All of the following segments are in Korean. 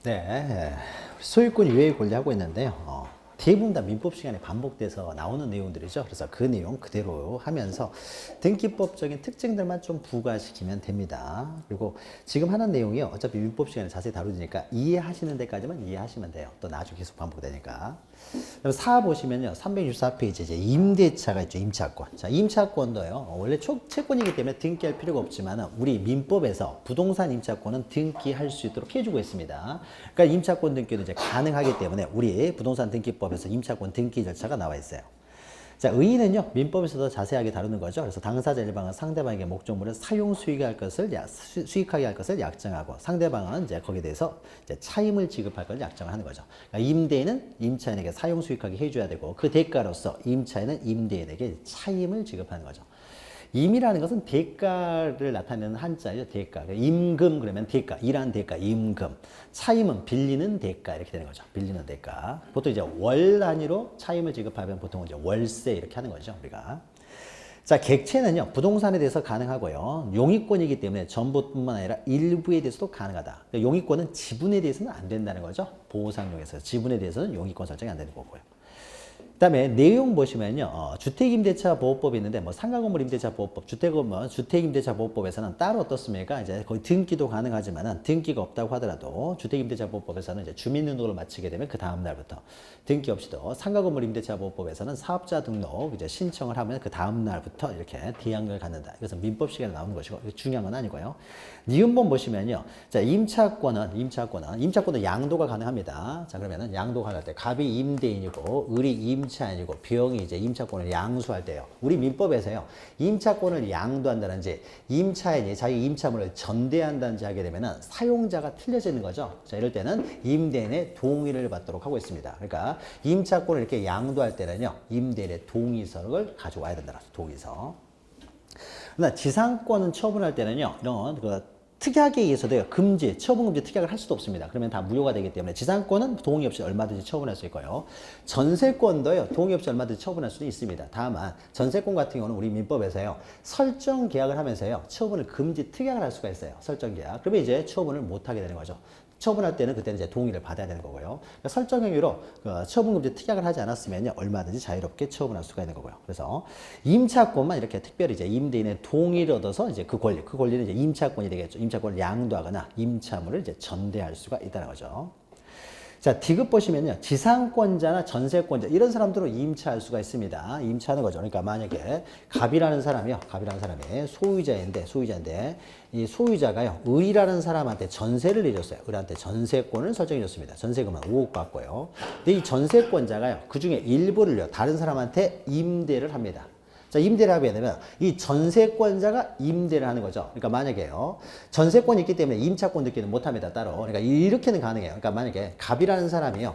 네, 소유권 유예 권리하고 있는데요. 대부분 다 민법 시간에 반복돼서 나오는 내용들이죠. 그래서 그 내용 그대로 하면서 등기법적인 특징들만 좀 부과시키면 됩니다. 그리고 지금 하는 내용이요. 어차피 민법 시간에 자세히 다루니까 이해하시는 데까지만 이해하시면 돼요. 또 나중에 계속 반복되니까. 그럼 4 보시면요. 364페이지 이제 임대차가 있죠. 임차권. 자, 임차권도요. 원래 채권이기 때문에 등기할 필요가 없지만 우리 민법에서 부동산 임차권은 등기할 수 있도록 해주고 있습니다. 그러니까 임차권 등기도 이제 가능하기 때문에 우리 부동산 등기법에서 임차권 등기 절차가 나와 있어요. 자, 의의는요, 민법에서도 자세하게 다루는 거죠. 그래서 당사자 일방은 상대방에게 목적물을 사용 수익하게 할 것을 약정하고 상대방은 이제 거기에 대해서 이제 차임을 지급할 것을 약정을 하는 거죠. 그러니까 임대인은 임차인에게 사용 수익하게 해줘야 되고 그 대가로서 임차인은 임대인에게 차임을 지급하는 거죠. 임이라는 것은 대가를 나타내는 한자예요. 대가. 임금 그러면 대가, 일하는 대가, 임금. 차임은 빌리는 대가 이렇게 되는 거죠. 빌리는 대가. 보통 이제 월 단위로 차임을 지급하면 보통 이제 월세 이렇게 하는 거죠. 우리가. 자, 객체는요, 부동산에 대해서 가능하고요. 용익권이기 때문에 전부뿐만 아니라 일부에 대해서도 가능하다. 용익권은 지분에 대해서는 안 된다는 거죠. 보호상용에서 지분에 대해서는 용익권 설정이 안 되는 거고요. 그다음에 내용 보시면요, 주택임대차보호법이 있는데 뭐 상가건물 임대차보호법, 주택임대차보호법에서는 따로 어떻습니까? 이제 거의 등기도 가능하지만은 등기가 없다고 하더라도 주택임대차보호법에서는 이제 주민등록을 마치게 되면 그 다음 날부터 등기 없이도 상가건물 임대차보호법에서는 사업자 등록 이제 신청을 하면 그 다음 날부터 이렇게 대항을 갖는다. 이것은 민법 시간에 나오는 것이고 중요한 건 아니고요. 니은본 보시면요, 자 임차권은 양도가 가능합니다. 자 그러면은 양도가 가능할 때 갑이 임대인이고 을이 임차인이고 병이 이제 임차권을 양수할 때요. 우리 민법에서요. 임차권을 양도한다든지 임차인이 자기 임차물을 전대한다든지 하게 되면은 사용자가 틀려지는 거죠. 자 이럴 때는 임대인의 동의를 받도록 하고 있습니다. 그러니까 임차권을 이렇게 양도할 때는요. 임대인의 동의서를 가져와야 된다. 동의서. 그러나 지상권은 처분할 때는요. 이런 특약에 의해서도요. 금지, 처분금지 특약을 할 수도 없습니다. 그러면 다 무효가 되기 때문에 지상권은 동의 없이 얼마든지 처분할 수 있고요. 전세권도요. 동의 없이 얼마든지 처분할 수도 있습니다. 다만 전세권 같은 경우는 우리 민법에서요. 설정 계약을 하면서요. 처분을 금지 특약을 할 수가 있어요. 설정 계약. 그러면 이제 처분을 못 하게 되는 거죠. 처분할 때는 그때는 이제 동의를 받아야 되는 거고요. 그러니까 설정 행위로 처분금지 특약을 하지 않았으면 얼마든지 자유롭게 처분할 수가 있는 거고요. 그래서 임차권만 이렇게 특별히 이제 임대인의 동의를 얻어서 이제 그 권리는 이제 임차권이 되겠죠. 임차권을 양도하거나 임차물을 이제 전대할 수가 있다는 거죠. 자, 디귿 보시면요. 지상권자나 전세권자, 이런 사람들은 임차할 수가 있습니다. 임차하는 거죠. 그러니까 만약에 갑이라는 사람이 소유자인데, 이 소유자가요, 을이라는 사람한테 전세를 내줬어요. 을한테 전세권을 설정해줬습니다. 전세금은 5억 받고요. 근데 이 전세권자가요, 그 중에 일부를요, 다른 사람한테 임대를 합니다. 자, 임대를 하게 되면 이 전세권자가 임대를 하는 거죠. 그러니까 만약에요. 전세권이 있기 때문에 임차권 등기는 못 합니다. 따로. 그러니까 이렇게는 가능해요. 그러니까 만약에 갑이라는 사람이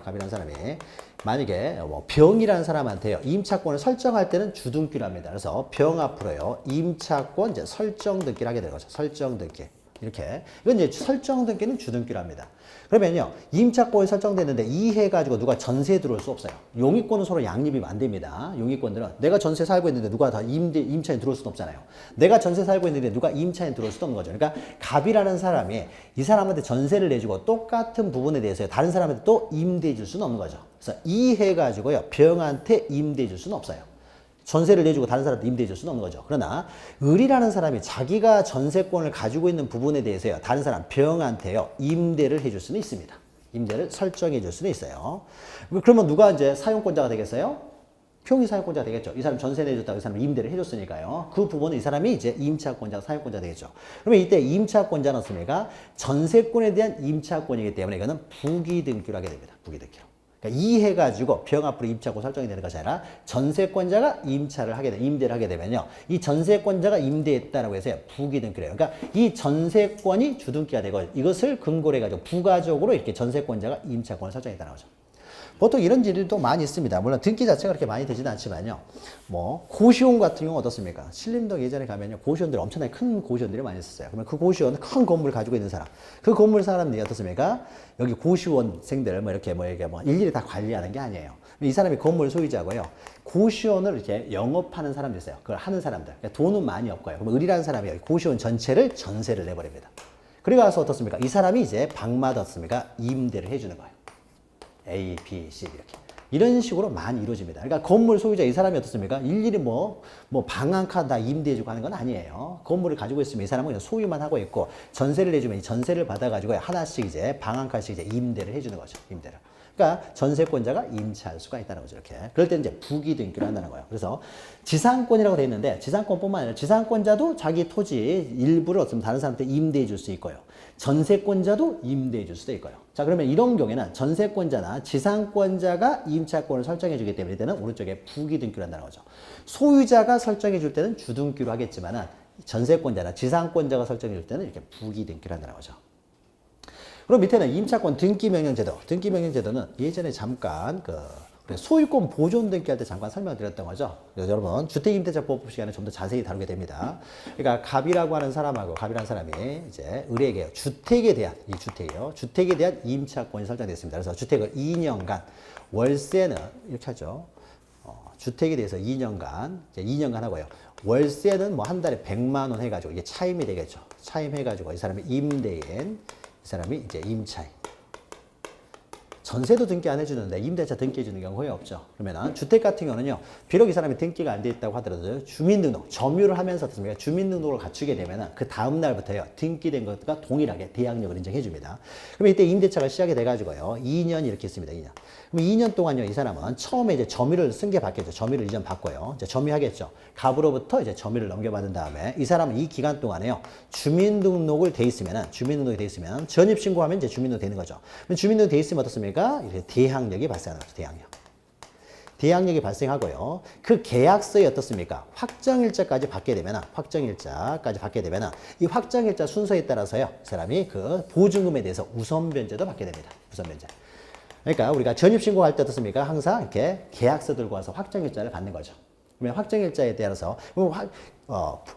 만약에 병이라는 사람한테요. 임차권을 설정할 때는 주등기를 합니다. 그래서 병 앞으로요. 임차권 이제 설정 등기를 하게 되는 거죠. 설정 등기. 이렇게. 이건 이제 설정 등기는 주등기를 합니다. 그러면요, 임차권이 설정됐는데 이해가지고 누가 전세에 들어올 수 없어요. 용익권은 서로 양립이 안 됩니다. 용익권들은 내가 전세 살고 있는데 누가 다 임차인 들어올 수는 없잖아요. 내가 전세 살고 있는데 누가 임차인 들어올 수도 없는 거죠. 그러니까 갑이라는 사람이 이 사람한테 전세를 내주고 똑같은 부분에 대해서 다른 사람한테 또 임대해 줄 수는 없는 거죠. 그래서 이해가지고요, 병한테 임대해 줄 수는 없어요. 전세를 내주고 다른 사람한테 임대해 줄 수는 없는 거죠. 그러나 을이라는 사람이 자기가 전세권을 가지고 있는 부분에 대해서요. 다른 사람 병한테요. 임대를 해줄 수는 있습니다. 임대를 설정해 줄 수는 있어요. 그러면 누가 이제 사용권자가 되겠어요? 병이 사용권자가 되겠죠. 이 사람 전세 내줬다고 이 사람 임대를 해줬으니까요. 그 부분은 이 사람이 이제 임차권자, 사용권자 되겠죠. 그러면 이때 임차권자는 습니까? 전세권에 대한 임차권이기 때문에 이거는 부기등기로 하게 됩니다. 부기등기로. 그러니까 이해가지고 병 앞으로 임차권 설정이 되는 것이 아니라 전세권자가 임대를 하게 되면요. 이 전세권자가 임대했다라고 해서 부기등기래요. 그러니까 이 전세권이 주등기가 되고 이것을 근거로 해가지고 부가적으로 이렇게 전세권자가 임차권을 설정했다는 거죠. 보통 이런 일도 많이 있습니다. 물론 등기 자체가 그렇게 많이 되지는 않지만요. 고시원 같은 경우 어떻습니까? 신림동 예전에 가면요. 고시원들 엄청나게 큰 고시원들이 많이 있었어요. 그러면 그 고시원 큰 건물 가지고 있는 사람. 그 건물 사람들이 어떻습니까? 여기 고시원생들 이렇게 일일이 다 관리하는 게 아니에요. 이 사람이 건물 소유자고요. 고시원을 이렇게 영업하는 사람도 있어요. 그걸 하는 사람들. 그러니까 돈은 많이 없고요. 그럼 을이라는 사람이 고시원 전체를 전세를 내버립니다. 그래가서 어떻습니까? 이 사람이 이제 방마다 어떻습니까? 임대를 해주는 거예요. A, B, C 이렇게. 이런 식으로 많이 이루어집니다. 그러니까 건물 소유자 이 사람이 어떻습니까? 일일이 방 한 칸 다 임대해주고 하는 건 아니에요. 건물을 가지고 있으면 이 사람은 그냥 소유만 하고 있고 전세를 내주면 이 전세를 받아가지고 하나씩 이제 방 한 칸씩 이제 임대를 해주는 거죠. 임대를. 그러니까 전세권자가 임차할 수가 있다는 거죠. 이렇게. 그럴 때 이제 부기 등기를 한다는 거예요. 그래서 지상권이라고 되어 있는데 지상권뿐만 아니라 지상권자도 자기 토지 일부를 어떤 다른 사람한테 임대해 줄 수 있고요. 전세권자도 임대해 줄 수도 있고요. 자, 그러면 이런 경우에는 전세권자나 지상권자가 임차권을 설정해 주기 때문에 이때는 오른쪽에 부기 등기를 한다는 거죠. 소유자가 설정해 줄 때는 주등기로 하겠지만 전세권자나 지상권자가 설정해 줄 때는 이렇게 부기 등기를 한다는 거죠. 그럼 밑에는 임차권 등기명령제도. 등기명령제도는 예전에 잠깐 소유권 보존 등기할 때 잠깐 설명드렸던 거죠. 그래서 여러분 주택임대차법 시간에 좀 더 자세히 다루게 됩니다. 그러니까 갑이라고 하는 사람이 이제 의뢰에게 주택에 대한 주택에 대한 임차권이 설정됐습니다. 그래서 주택을 2년간 월세는 이렇게 하죠. 주택에 대해서 2년간 하고요. 월세는 뭐 한 달에 100만 원 해가지고 이게 차임이 되겠죠. 차임해가지고 이 사람이 임대인, 이 사람이 이제 임차인. 전세도 등기 안 해주는데 임대차 등기해 주는 경우 거의 없죠. 그러면 주택 같은 경우는요. 비록 이 사람이 등기가 안 돼 있다고 하더라도 주민등록, 점유를 하면서 어떻습니까? 주민등록을 갖추게 되면 그 다음 날부터요. 등기된 것과 동일하게 대항력을 인정해 줍니다. 그러면 이때 임대차가 시작이 돼가지고요. 2년 이렇게 있습니다. 2년. 그럼 2년 동안요. 이 사람은 처음에 이제 점유를 승계 받겠죠. 점유를 이전 받고요. 이제 점유하겠죠. 갑으로부터 이제 점유를 넘겨받은 다음에 이 사람은 이 기간 동안에요. 주민등록이 돼 있으면 전입신고하면 이제 주민등록 되는 거죠. 그럼 주민등록 돼 있으면 어떻습니까? 이렇게 대항력이 발생하는 거죠. 대항력이 발생하고요. 그 계약서에 어떻습니까? 확정일자까지 받게 되면 이 확정일자 순서에 따라서요. 이 사람이 그 보증금에 대해서 우선변제도 받게 됩니다. 우선변제. 그러니까 우리가 전입신고할 때 어떻습니까? 항상 이렇게 계약서 들고 와서 확정일자를 받는 거죠. 그러면 확정일자에 따라서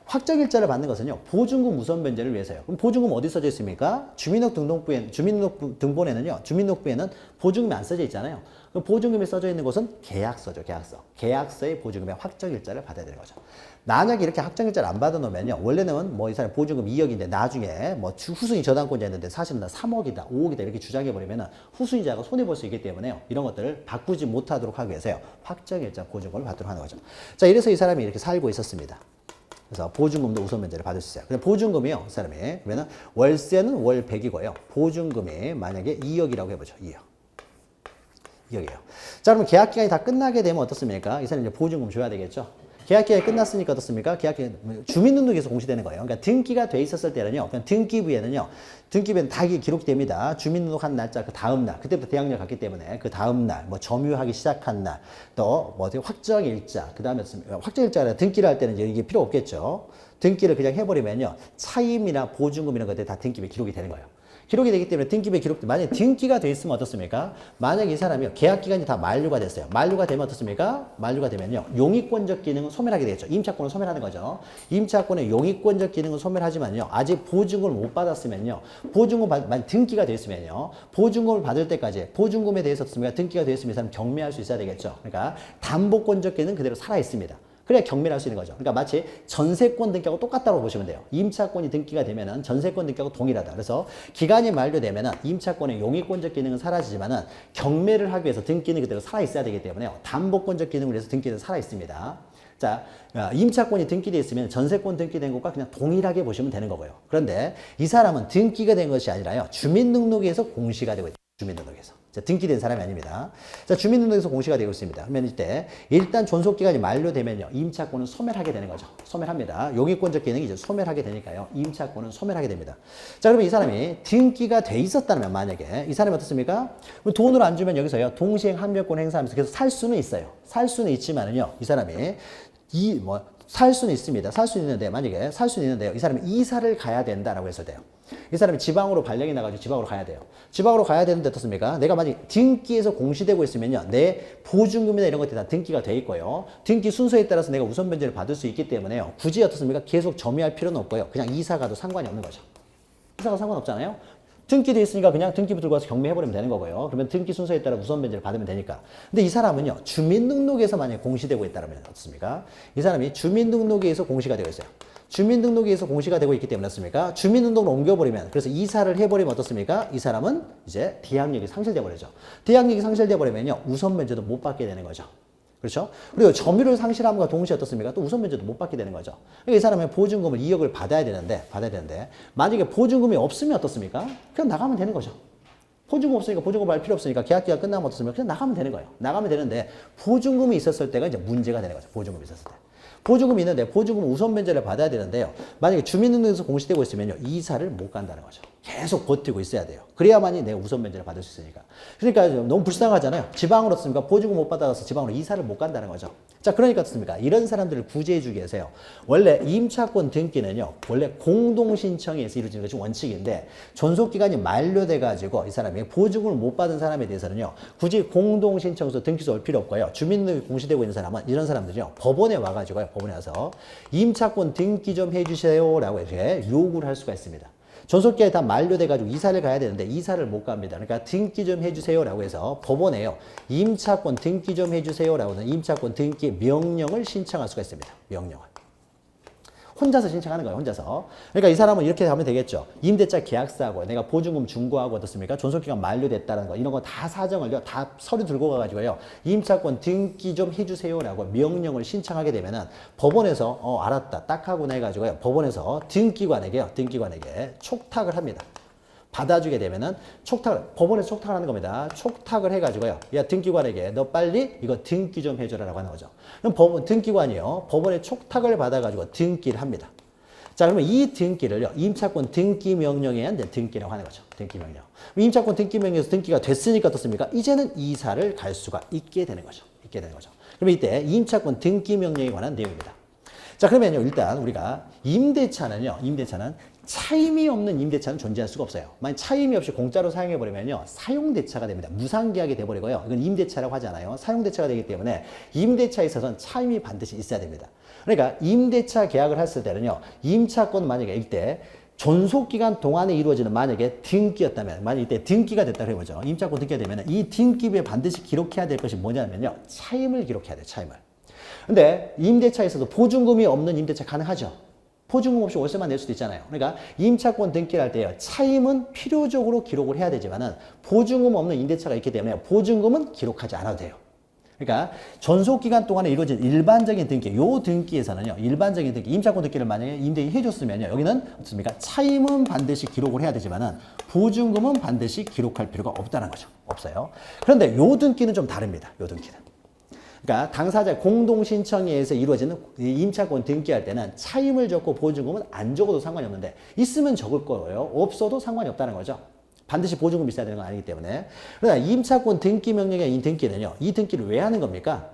확정일자를 받는 것은요. 보증금 우선변제를 위해서요. 그럼 보증금 어디 써져 있습니까? 주민등본에는요. 주민등록부에는 보증금이 안 써져 있잖아요. 그럼 보증금이 써져 있는 곳은 계약서죠. 계약서의 보증금의 확정일자를 받아야 되는 거죠. 만약에 이렇게 확정일자를 안 받아놓으면요. 원래는 이 사람 보증금 2억인데 나중에 후순위 저당권자였는데 사실은 3억이다, 5억이다 이렇게 주장해버리면 후순위자가 손해볼 수 있기 때문에요. 이런 것들을 바꾸지 못하도록 하기 위해서요. 확정일자 보증금을 받도록 하는 거죠. 자, 이래서 이 사람이 이렇게 살고 있었습니다. 그래서 보증금도 우선변제를 받을 수 있어요. 근데 보증금이요, 이 사람이. 그러면 월세는 월 100이고요. 보증금이 만약에 2억이라고 해보죠. 2억이에요. 자, 그러면 계약 기간이 다 끝나게 되면 어떻습니까? 이 사람이 이제 보증금 줘야 되겠죠. 계약 기간이 끝났으니까 어떻습니까? 계약 기간, 주민등록에서 공시되는 거예요. 그러니까 등기가 돼 있었을 때는요, 그냥 등기부에는 다 기록이 됩니다. 주민등록 한 날짜, 그 다음날, 그때부터 대항력 갔기 때문에 그 다음날, 점유하기 시작한 날, 또 확정일자, 그 다음에 확정일자라 등기를 할 때는 이게 필요 없겠죠. 등기를 그냥 해버리면요, 차임이나 보증금 이런 것들이 다 등기부에 기록이 되는 거예요. 기록이 되기 때문에 등기부에 만약에 등기가 돼 있으면 어떻습니까? 만약에 이 사람이 계약 기간이 다 만료가 됐어요. 만료가 되면 어떻습니까? 만료가 되면요. 용익권적 기능은 소멸하게 되겠죠. 임차권을 소멸하는 거죠. 임차권의 용익권적 기능은 소멸하지만요. 아직 보증금을 못 받았으면요. 만약 등기가 돼 있으면요. 보증금을 받을 때까지 보증금에 대해서 어떻습니까? 등기가 돼 있으면 이 사람 경매할 수 있어야 되겠죠. 그러니까 담보권적 기능은 그대로 살아 있습니다. 그래야 경매를 할 수 있는 거죠. 그러니까 마치 전세권 등기하고 똑같다고 보시면 돼요. 임차권이 등기가 되면은 전세권 등기하고 동일하다. 그래서 기간이 만료되면은 임차권의 용익권적 기능은 사라지지만은 경매를 하기 위해서 등기는 그대로 살아 있어야 되기 때문에요. 담보권적 기능을 위해서 등기는 살아 있습니다. 자, 임차권이 등기되어 있으면 전세권 등기된 것과 그냥 동일하게 보시면 되는 거고요. 그런데 이 사람은 등기가 된 것이 아니라요. 주민등록에서 공시가 되고 있죠. 주민등록에서. 자, 등기된 사람이 아닙니다. 자, 주민등록에서 공시가 되고 있습니다. 그러면 이때 일단 존속기간이 만료되면요. 임차권은 소멸하게 되는 거죠. 소멸합니다. 용익권적 기능이 이제 소멸하게 되니까요. 임차권은 소멸하게 됩니다. 자, 그러면 이 사람이 등기가 돼 있었다면 만약에 이 사람이 어떻습니까? 돈을 안 주면 여기서요. 동시행 합류권 행사하면서 계속 살 수는 있어요. 살 수는 있지만은요. 이 사람이 살 수는 있습니다. 살 수는 있는데 만약에 살 수는 있는데요. 이 사람이 이사를 가야 된다라고 했을 때요. 이 사람이 지방으로 발령이 나가지고 지방으로 가야 돼요. 지방으로 가야 되는데 어떻습니까? 내가 만약 등기에서 공시되고 있으면요. 내 보증금이나 이런 것들이 다 등기가 돼 있고요. 등기 순서에 따라서 내가 우선 변제를 받을 수 있기 때문에요. 굳이 어떻습니까? 계속 점유할 필요는 없고요. 그냥 이사 가도 상관이 없는 거죠. 이사가 상관없잖아요. 등기돼 있으니까 그냥 등기부 들고 와서 경매해버리면 되는 거고요. 그러면 등기 순서에 따라 우선 변제를 받으면 되니까. 근데 이 사람은요. 주민등록에서 만약에 공시되고 있다면 어떻습니까? 이 사람이 주민등록에서 공시가 되어 있어요. 주민등록에서 공시가 되고 있기 때문에 어떻습니까? 주민등록을 옮겨버리면, 그래서 이사를 해버리면 어떻습니까? 이 사람은 이제 대항력이 상실돼 버리죠. 대항력이 상실돼 버리면요, 우선 면제도 못 받게 되는 거죠. 그렇죠? 그리고 점유를 상실함과 동시에 어떻습니까? 또 우선 면제도 못 받게 되는 거죠. 그러니까 이 사람은 보증금을 2억을 받아야 되는데, 만약에 보증금이 없으면 어떻습니까? 그냥 나가면 되는 거죠. 보증금 없으니까, 보증금 할 필요 없으니까 계약기간 끝나면 어떻습니까? 그냥 나가면 되는 거예요. 나가면 되는데, 보증금이 있었을 때가 이제 문제가 되는 거죠. 보증금이 있었을 때. 보증금이 있는데, 보증금 우선 면제를 받아야 되는데요. 만약에 주민등록에서 공시되고 있으면요, 이사를 못 간다는 거죠. 계속 버티고 있어야 돼요. 그래야만이 내가 우선 면제를 받을 수 있으니까. 그러니까 너무 불쌍하잖아요. 지방으로 어떻습니까? 보증금 못 받아서 지방으로 이사를 못 간다는 거죠. 자, 그러니까 어떻습니까? 이런 사람들을 구제해 주기 위해서요. 원래 임차권 등기는요, 원래 공동신청에 의해서 이루어지는 것이 원칙인데, 존속기간이 만료돼 가지고 이 사람이 보증금을 못 받은 사람에 대해서는요, 굳이 공동신청서 등기소 올 필요 없고요. 주민등록이 공시되고 있는 사람은, 이런 사람들이요, 법원에 와가지고요, 법원에 와서 임차권 등기 좀 해주세요라고 이렇게 요구를 할 수가 있습니다. 존속기간이 다 만료돼가지고 이사를 가야 되는데 이사를 못 갑니다. 그러니까 등기 좀 해주세요라고 해서 법원에요, 임차권 등기 좀 해주세요라고 하는 임차권 등기 명령을 신청할 수가 있습니다. 명령을. 혼자서 신청하는 거예요. 혼자서. 그러니까 이 사람은 이렇게 하면 되겠죠. 임대차 계약서하고 내가 보증금 준거하고 어떻습니까? 존속기간 만료됐다는 거, 이런 거 다 사정을요, 다 서류 들고 가가지고요, 임차권 등기 좀 해주세요라고 명령을 신청하게 되면은 법원에서 알았다 딱 하고 해가지고요, 법원에서 등기관에게 촉탁을 합니다. 받아주게 되면은 법원에서 촉탁을 하는 겁니다. 촉탁을 해가지고요, 야, 등기관에게 너 빨리 이거 등기 좀 해줘라라고 하는 거죠. 그럼 등기관이요, 법원의 촉탁을 받아가지고 등기를 합니다. 자, 그러면 이 등기를요, 임차권 등기 명령에 의한 등기라고 하는 거죠. 등기 명령. 임차권 등기 명령에서 등기가 됐으니까 어떻습니까? 이제는 이사를 갈 수가 있게 되는 거죠. 그러면 이때 임차권 등기 명령에 관한 내용입니다. 자, 그러면요, 일단 우리가 임대차는 차임이 없는 임대차는 존재할 수가 없어요. 만약 차임이 없이 공짜로 사용해버리면요, 사용대차가 됩니다. 무상계약이 돼버리고요, 이건 임대차라고 하지 않아요. 사용대차가 되기 때문에 임대차에 있어서는 차임이 반드시 있어야 됩니다. 그러니까 임대차 계약을 했을 때는요, 임차권 만약에 이때 존속기간 동안에 이루어지는 만약에 등기였다면, 만약 이때 등기가 됐다 그러죠. 임차권 등기가 되면 이 등기부에 반드시 기록해야 될 것이 뭐냐면요, 차임을 기록해야 돼요. 차임을. 근데 임대차에서도 보증금이 없는 임대차 가능하죠. 보증금 없이 월세만 낼 수도 있잖아요. 그러니까 임차권 등기를 할 때요, 차임은 필요적으로 기록을 해야 되지만은 보증금 없는 임대차가 있기 때문에 보증금은 기록하지 않아도 돼요. 그러니까 존속기간 동안에 이루어진 일반적인 등기, 요 등기에서는요, 일반적인 등기, 임차권 등기를 만약에 임대인이 해줬으면요, 여기는 어떻습니까? 차임은 반드시 기록을 해야 되지만은 보증금은 반드시 기록할 필요가 없다는 거죠. 없어요. 그런데 요 등기는 좀 다릅니다. 요 등기는. 그러니까 당사자 공동신청에 의해서 이루어지는 임차권 등기할 때는 차임을 적고 보증금은 안 적어도 상관이 없는데, 있으면 적을 거예요. 없어도 상관이 없다는 거죠. 반드시 보증금이 있어야 되는 건 아니기 때문에. 그러나 임차권 등기 명령의 이 등기는요, 이 등기를 왜 하는 겁니까?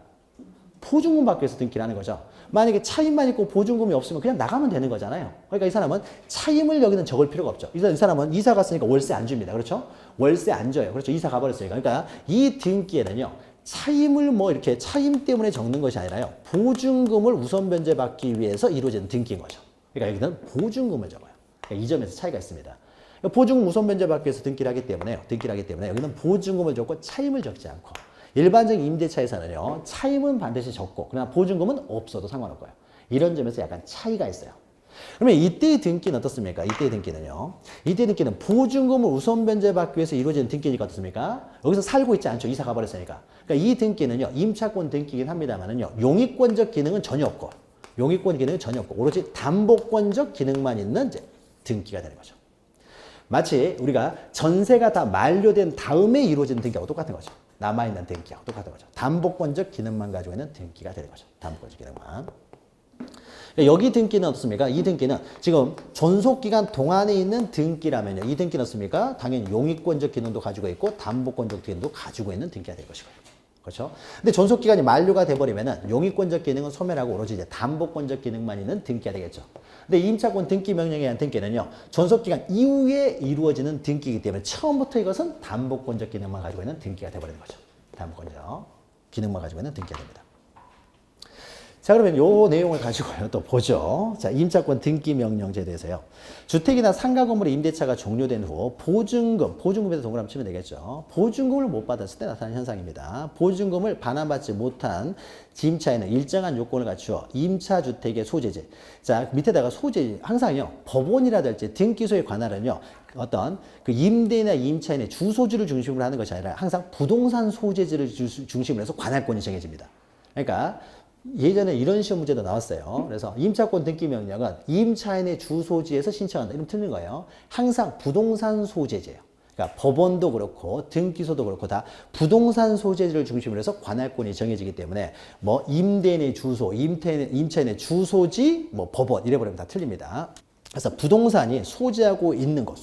보증금 받기 위해서 등기를 하는 거죠. 만약에 차임만 있고 보증금이 없으면 그냥 나가면 되는 거잖아요. 그러니까 이 사람은 차임을 여기는 적을 필요가 없죠. 이 사람은 이사 갔으니까 월세 안 줍니다. 그렇죠? 월세 안 줘요. 그렇죠? 이사 가버렸으니까. 그러니까 이 등기에는요, 차임을 이렇게 차임 때문에 적는 것이 아니라요, 보증금을 우선 변제받기 위해서 이루어지는 등기인 거죠. 그러니까 여기는 보증금을 적어요. 그러니까 이 점에서 차이가 있습니다. 그러니까 보증금 우선 변제받기 위해서 등기를 하기 때문에 여기는 보증금을 적고 차임을 적지 않고, 일반적인 임대차에서는요, 차임은 반드시 적고 그러나 보증금은 없어도 상관없고요. 이런 점에서 약간 차이가 있어요. 그러면 이때의 등기는 어떻습니까? 이때의 등기는 보증금을 우선 변제받기 위해서 이루어지는 등기니까 어떻습니까? 여기서 살고 있지 않죠. 이사 가버렸으니까. 그러니까 이 등기는요, 임차권 등기긴 합니다만은요, 용익권적 기능은 전혀 없고, 오로지 담보권적 기능만 있는 이제 등기가 되는 거죠. 마치 우리가 전세가 다 만료된 다음에 이루어지는 등기하고 똑같은 거죠. 남아있는 등기하고 똑같은 거죠. 담보권적 기능만 가지고 있는 등기가 되는 거죠. 담보권적 기능만. 여기 등기는 어떻습니까? 이 등기는 지금 존속기간 동안에 있는 등기라면요, 이 등기는 어떻습니까? 당연히 용익권적 기능도 가지고 있고 담보권적 기능도 가지고 있는 등기가 될 것이고요. 그렇죠? 근데 존속기간이 만료가 돼버리면은 용익권적 기능은 소멸하고 오로지 이제 담보권적 기능만 있는 등기가 되겠죠. 근데 임차권 등기 명령에 의한 등기는요, 존속기간 이후에 이루어지는 등기이기 때문에 처음부터 이것은 담보권적 기능만 가지고 있는 등기가 돼버리는 거죠. 담보권적 기능만 가지고 있는 등기가 됩니다. 자, 그러면 요 내용을 가지고요, 또 보죠. 자, 임차권 등기 명령제도에서요. 주택이나 상가 건물의 임대차가 종료된 후 보증금에서 동그라미 치면 되겠죠. 보증금을 못 받았을 때 나타나는 현상입니다. 보증금을 반환받지 못한 임차인은 일정한 요건을 갖추어 임차주택의 소재지. 자, 밑에다가 소재지. 항상요, 법원이라든지 등기소에 관할은요, 어떤 그 임대인이나 임차인의 주소지를 중심으로 하는 것이 아니라 항상 부동산 소재지를 중심으로 해서 관할권이 정해집니다. 그러니까 예전에 이런 시험 문제도 나왔어요. 그래서 임차권 등기 명령은 임차인의 주소지에서 신청한다. 이러면 틀린 거예요. 항상 부동산 소재지예요. 그러니까 법원도 그렇고 등기소도 그렇고 다 부동산 소재지를 중심으로 해서 관할권이 정해지기 때문에 뭐 임대인의 주소, 임차인의 주소지, 뭐 법원 이래버리면 다 틀립니다. 그래서 부동산이 소재하고 있는 것,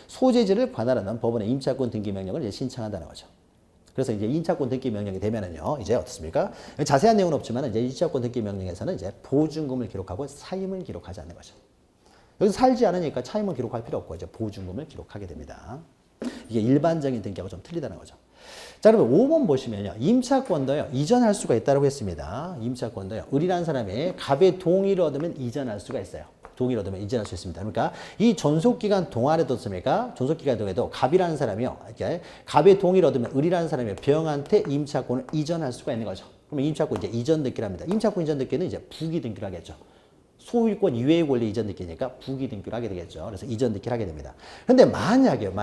소재지를 관할하는 법원의 임차권 등기 명령을 이제 신청한다는 거죠. 그래서 이제 임차권 등기 명령이 되면은요, 이제 어떻습니까? 자세한 내용은 없지만 이제 임차권 등기 명령에서는 이제 보증금을 기록하고 차임을 기록하지 않는 거죠. 여기서 살지 않으니까 차임을 기록할 필요 없고 이제 보증금을 기록하게 됩니다. 이게 일반적인 등기하고 좀 틀리다는 거죠. 자, 그러면 5번 보시면요, 임차권도요, 이전할 수가 있다고 했습니다. 임차권도요, 을이라는 사람이 갑의 동의를 얻으면 이전할 수가 있어요. 동의를 얻으면 이전할 수 있습니다. 그러니까 이 존속기간 동안에도 어떻습니까? 존속기간 동안에도 갑이라는 사람이요, 이렇게 갑의 동의를 얻으면 을이라는 사람이 병한테 임차권을 이전할 수가 있는 거죠. 그러면 임차권 이제 이전 등기를 합니다. 임차권 이전 등기는 이제 부기 등기를 하겠죠. 소유권 이외의 권리 이전 등기니까 부기 등기를 하게 되겠죠. 그래서 이전 등기를 하게 됩니다. 근데 만약에요,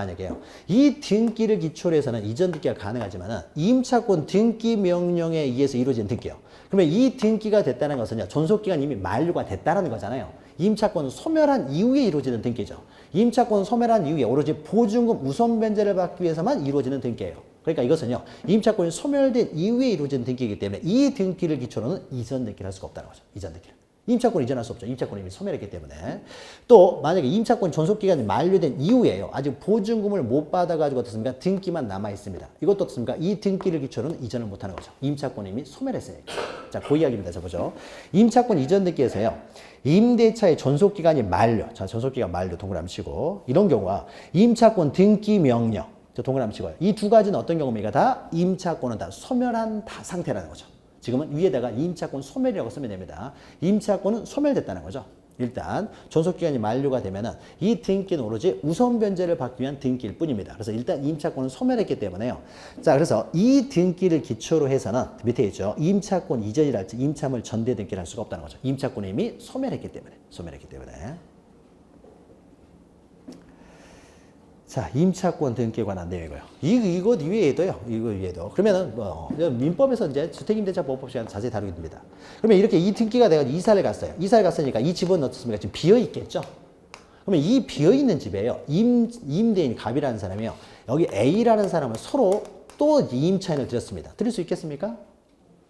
이 등기를 기초로 해서는 이전 등기가 가능하지만은 임차권 등기 명령에 의해서 이루어진 등기요. 그러면 이 등기가 됐다는 것은요, 존속기간 이미 만료가 됐다는 거잖아요. 임차권은 소멸한 이후에 이루어지는 등기죠. 임차권은 소멸한 이후에 오로지 보증금 우선 변제를 받기 위해서만 이루어지는 등기예요. 그러니까 이것은요, 임차권이 소멸된 이후에 이루어지는 등기이기 때문에 이 등기를 기초로는 이전 등기를 할 수가 없다는 거죠. 이전 등기를. 임차권 이전할 수 없죠. 임차권이 이미 소멸했기 때문에. 또 만약에 임차권 존속기간이 만료된 이후에요, 아직 보증금을 못 받아가지고 어떻습니까? 등기만 남아있습니다. 이것도 어떻습니까? 이 등기를 기초로는 이전을 못하는 거죠. 임차권이 이미 소멸했으니까. 자, 그 이야기입니다. 자, 보죠. 임차권 이전 등기에서요, 임대차의 존속기간이 만료. 자, 존속기간 만료 동그라미 치고, 이런 경우가 임차권 등기 명령. 동그라미 치고요. 이 두 가지는 어떤 경우입니까? 다 임차권은 다 소멸한 상태라는 거죠. 지금은 위에다가 임차권 소멸이라고 쓰면 됩니다. 임차권은 소멸됐다는 거죠. 일단 존속기간이 만료가 되면은 이 등기는 오로지 우선 변제를 받기 위한 등기일 뿐입니다. 그래서 일단 임차권은 소멸했기 때문에요. 자, 그래서 이 등기를 기초로 해서는 밑에 있죠. 임차권 이전이랄지 임차물 전대 등기를 할 수가 없다는 거죠. 임차권이 이미 소멸했기 때문에. 자, 임차권 등기에 관한 내용이고요. 이것 이외에도요. 그러면은 민법에서 이제 주택임대차보호법 시간 자세히 다루게 됩니다. 그러면 이렇게 이 등기가 돼가지고 이사를 갔어요. 이사를 갔으니까 이 집은 어떻습니까? 지금 비어 있겠죠. 그러면 이 비어 있는 집에요, 임대인 갑이라는 사람이요, 여기 A라는 사람을 서로 또 임차인을 드렸습니다. 드릴 수 있겠습니까?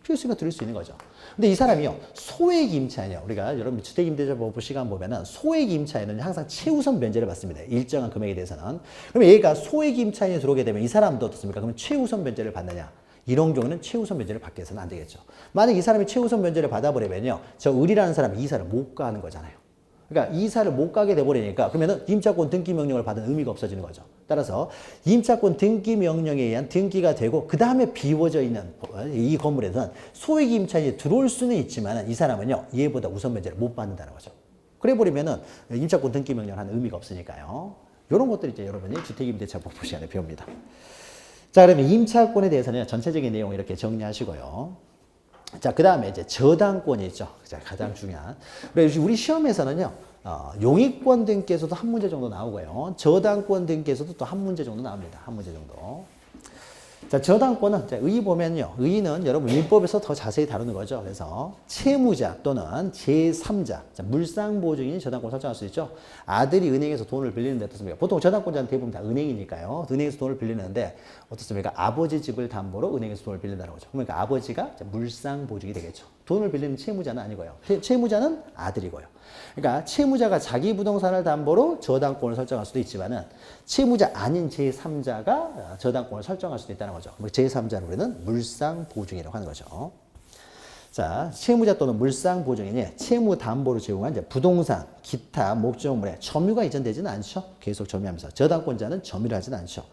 필요수가 드릴 수 있는 거죠. 근데 이 사람이요, 소액 임차인이요. 우리가 여러분 주택임대차보호법 시간 보면은 소액 임차인은 항상 최우선 변제를 받습니다. 일정한 금액에 대해서는. 그러면 얘가 소액 임차인이 들어오게 되면 이 사람도 어떻습니까? 그러면 최우선 변제를 받느냐? 이런 경우는 최우선 변제를 받게 해서는 안 되겠죠. 만약 이 사람이 최우선 변제를 받아버리면요, 저 을이라는 사람이 이사를 못 가는 거잖아요. 그러니까 이사를 못 가게 돼버리니까 그러면은 임차권 등기 명령을 받은 의미가 없어지는 거죠. 따라서 임차권 등기 명령에 의한 등기가 되고 그 다음에 비워져 있는 이 건물에서는 소액 임차인이 들어올 수는 있지만 이 사람은요, 얘보다 우선 변제를 못 받는다는 거죠. 그래 버리면은 임차권 등기 명령을 하는 의미가 없으니까요. 이런 것들이 이제 여러분이 주택임대차보호법 시간에 배웁니다. 자, 그러면 임차권에 대해서는 전체적인 내용 이렇게 정리하시고요. 자, 그 다음에 이제 저당권이 있죠. 자, 가장 중요한. 우리 시험에서는요, 용익권 등기에서도 한 문제 정도 나오고요. 저당권 등기에서도 또 한 문제 정도 나옵니다. 한 문제 정도. 자, 저당권은, 자, 의 보면요. 의는 여러분 민법에서 더 자세히 다루는 거죠. 그래서 채무자 또는 제3자, 물상보증인이 저당권 설정할 수 있죠. 아들이 은행에서 돈을 빌리는데 어떻습니까? 보통 저당권자는 대부분 다 은행이니까요. 은행에서 돈을 빌리는데 어떻습니까? 아버지 집을 담보로 은행에서 돈을 빌린다는 거죠. 그러니까 아버지가 물상보증이 되겠죠. 돈을 빌리는 채무자는 아니고요. 채무자는 아들이고요. 그러니까 채무자가 자기 부동산을 담보로 저당권을 설정할 수도 있지만은 채무자 아닌 제3자가 저당권을 설정할 수도 있다는 거죠. 제3자는 우리는 물상보증이라고 하는 거죠. 자, 채무자 또는 물상보증인이 채무 담보로 제공한 이제 부동산, 기타 목적물에 점유가 이전되지는 않죠. 계속 점유하면서. 저당권자는 점유를 하지는 않죠.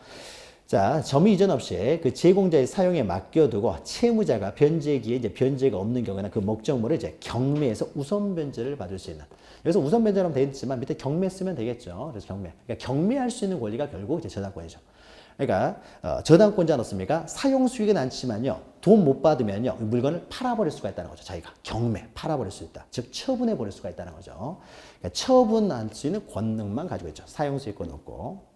자, 점이 이전 없이 그 제공자의 사용에 맡겨두고 채무자가 변제기에 이제 변제가 없는 경우에는 그 목적물을 이제 경매에서 우선 변제를 받을 수 있는. 여기서 우선 변제라면 되겠지만 밑에 경매 쓰면 되겠죠. 그래서 경매. 그러니까 경매할 수 있는 권리가 결국 이제 저당권이죠. 그러니까 저당권자 넣습니까? 사용 수익은 않지만요. 돈 못 받으면요. 물건을 팔아버릴 수가 있다는 거죠. 자기가 경매 팔아버릴 수 있다. 즉 처분해 버릴 수가 있다는 거죠. 그러니까 처분할 수 있는 권능만 가지고 있죠. 사용 수익권 없고.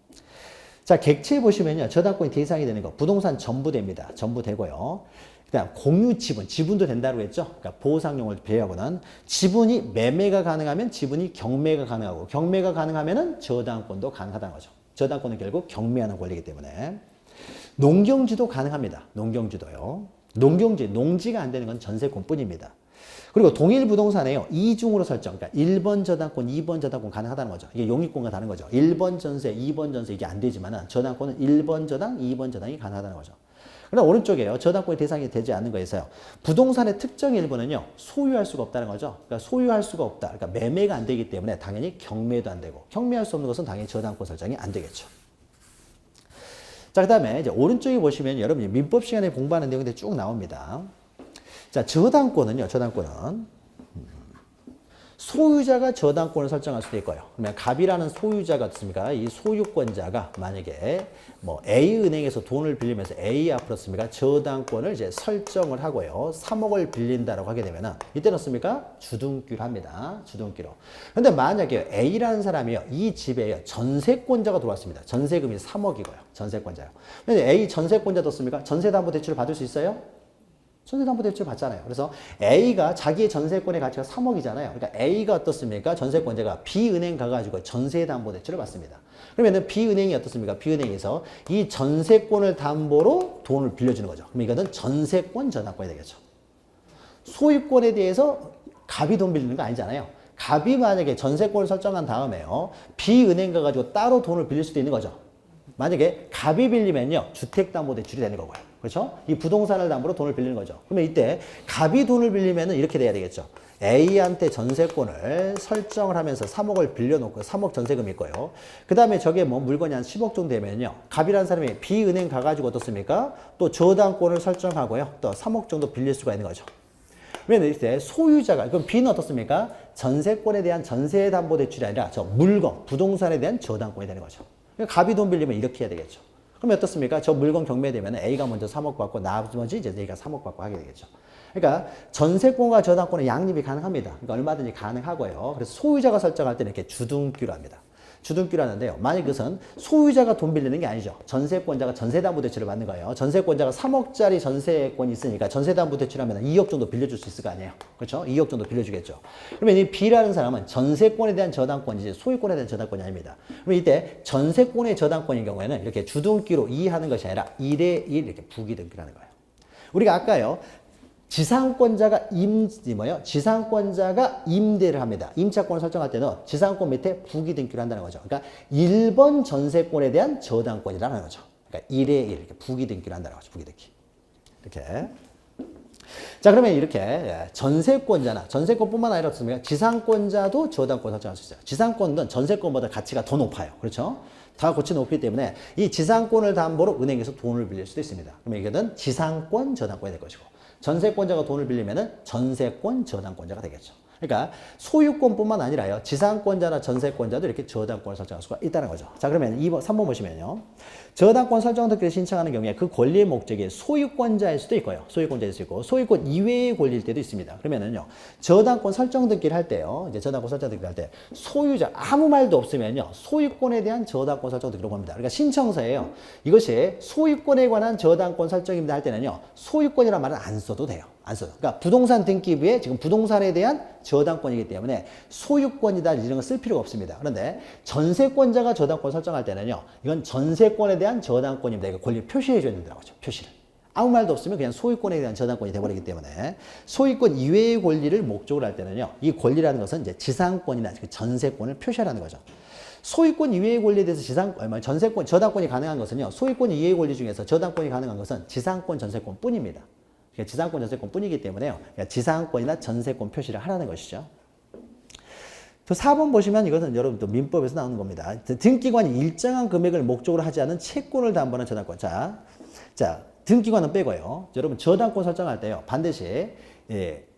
자, 객체 보시면요. 저당권이 대상이 되는 거 부동산 전부 됩니다. 전부 되고요. 그다음 공유 지분, 지분도 된다고 했죠. 그러니까 보상용을 배하고는 지분이 매매가 가능하면 지분이 경매가 가능하고 경매가 가능하면은 저당권도 가능하다는 거죠. 저당권은 결국 경매하는 권리이기 때문에 농경지도 가능합니다. 농경지도요. 농경지, 농지가 안 되는 건 전세권뿐입니다. 그리고 동일 부동산에요. 이중으로 설정. 그러니까 1번 저당권, 2번 저당권 가능하다는 거죠. 이게 용익권과 다른 거죠. 1번 전세, 2번 전세 이게 안 되지만은 저당권은 1번 저당, 2번 저당이 가능하다는 거죠. 그러나 오른쪽에요. 저당권의 대상이 되지 않는 거에서요. 부동산의 특정 일부는요. 소유할 수가 없다는 거죠. 그러니까 소유할 수가 없다. 그러니까 매매가 안 되기 때문에 당연히 경매도 안 되고 경매할 수 없는 것은 당연히 저당권 설정이 안 되겠죠. 자, 그다음에 이제 오른쪽에 보시면 여러분이 민법 시간에 공부하는 내용들이 쭉 나옵니다. 자, 저당권은요. 저당권은 소유자가 저당권을 설정할 수도 있고요. 그러면 갑이라는 소유자가 어떻습니까? 이 소유권자가 만약에 뭐 A은행에서 돈을 빌리면서 A 앞으로 씁니까? 저당권을 이제 설정을 하고요. 3억을 빌린다라고 하게 되면은 이때는 어떻습니까? 주등기로 합니다. 주등기로. 근데 만약에 A라는 사람이요. 이 집에요. 전세권자가 들어왔습니다. 전세금이 3억이고요. 전세권자요. 근데 A 전세권자 뒀습니까? 전세담보대출을 받을 수 있어요? 전세담보대출 받잖아요. 그래서 A가 자기의 전세권의 가치가 3억이잖아요. 그러니까 A가 어떻습니까? 전세권자가 B은행 가가지고 전세담보대출을 받습니다. 그러면은 B은행이 어떻습니까? B은행에서 이 전세권을 담보로 돈을 빌려주는 거죠. 그럼 이거는 전세권 저당권이 되겠죠. 소유권에 대해서 갑이 돈 빌리는 거 아니잖아요. 갑이 만약에 전세권을 설정한 다음에요. B은행 가가지고 따로 돈을 빌릴 수도 있는 거죠. 만약에 갑이 빌리면요. 주택담보대출이 되는 거고요. 그렇죠? 이 부동산을 담보로 돈을 빌리는 거죠. 그러면 이때 갑이 돈을 빌리면은 이렇게 돼야 되겠죠. A한테 전세권을 설정을 하면서 3억을 빌려놓고 3억 전세금이 있고요. 그 다음에 저게 뭐 물건이 한 10억 정도 되면요. 갑이라는 사람이 B은행 가가지고 어떻습니까? 또 저당권을 설정하고요. 또 3억 정도 빌릴 수가 있는 거죠. 그러면 이때 소유자가, 그럼 B는 어떻습니까? 전세권에 대한 전세담보대출이 아니라 저 물건, 부동산에 대한 저당권이 되는 거죠. 갑이 돈 빌리면 이렇게 해야 되겠죠. 그럼 어떻습니까? 저 물건 경매되면 A가 먼저 3억 받고 나머지 이제 A가 3억 받고 하게 되겠죠. 그러니까 전세권과 저당권은 양립이 가능합니다. 그러니까 얼마든지 가능하고요. 그래서 소유자가 설정할 때는 이렇게 주등기로 합니다. 주등기로 하는데요. 만약 그것은 소유자가 돈 빌리는 게 아니죠. 전세권자가 전세담보대출을 받는 거예요. 전세권자가 3억짜리 전세권이 있으니까 전세담보대출하면 2억 정도 빌려줄 수 있을 거 아니에요. 그렇죠? 2억 정도 빌려주겠죠. 그러면 이 B라는 사람은 전세권에 대한 저당권이지 소유권에 대한 저당권이 아닙니다. 그럼 이때 전세권의 저당권인 경우에는 이렇게 주등기로 이해하는 것이 아니라 1에 1 이렇게 부기등기라는 거예요. 우리가 아까요. 지상권자가 지상권자가 임대를 합니다. 임차권을 설정할 때는 지상권 밑에 부기등기를 한다는 거죠. 그러니까 1번 전세권에 대한 저당권이라는 거죠. 그러니까 1에 1 이렇게 부기등기를 한다는 거죠. 부기등기. 이렇게. 자, 그러면 이렇게 전세권자나 전세권뿐만 아니라 어떻습니까? 지상권자도 저당권 설정할 수 있어요. 지상권은 전세권보다 가치가 더 높아요. 그렇죠? 다 고치 높기 때문에 이 지상권을 담보로 은행에서 돈을 빌릴 수도 있습니다. 그러면 이거는 지상권 저당권이 될 것이고 전세권자가 돈을 빌리면은 전세권 저당권자가 되겠죠. 그러니까 소유권뿐만 아니라요. 지상권자나 전세권자도 이렇게 저당권을 설정할 수가 있다는 거죠. 자, 그러면 3번 보시면요. 저당권 설정 등기를 신청하는 경우에 그 권리의 목적이 소유권자일 수도 있고요. 소유권자일 수 있고 소유권 이외의 권리일 때도 있습니다. 그러면은요. 저당권 설정 등기를 할 때요. 이제 저당권 설정 등기를 할 때 소유자 아무 말도 없으면요. 소유권에 대한 저당권 설정 등기로 봅니다. 그러니까 신청서에요. 이것이 소유권에 관한 저당권 설정입니다 할 때는요. 소유권이라는 말은 안 써도 돼요. 안 써도. 그러니까 부동산 등기부에 지금 부동산에 대한 저당권이기 때문에 소유권이다 이런 거 쓸 필요가 없습니다. 그런데 전세권자가 저당권 설정할 때는요. 이건 전세권에 대한 저당권입니다. 이거 권리 표시해 줘야 된다고 하죠. 표시를. 아무 말도 없으면 그냥 소유권에 대한 저당권이 돼버리기 때문에 소유권 이외의 권리를 목적으로 할 때는요. 이 권리라는 것은 이제 지상권이나 전세권을 표시하라는 거죠. 소유권 이외의 권리에 대해서 전세권, 저당권이 가능한 것은요. 소유권 이외의 권리 중에서 저당권이 가능한 것은 지상권, 전세권 뿐입니다. 그러니까 지상권, 전세권 뿐이기 때문에요. 그러니까 지상권이나 전세권 표시를 하라는 것이죠. 또 4번 보시면 이것은 여러분 또 민법에서 나오는 겁니다. 등기관이 일정한 금액을 목적으로 하지 않은 채권을 담보하는 저당권. 자, 등기관은 빼고요. 여러분 저당권 설정할 때요. 반드시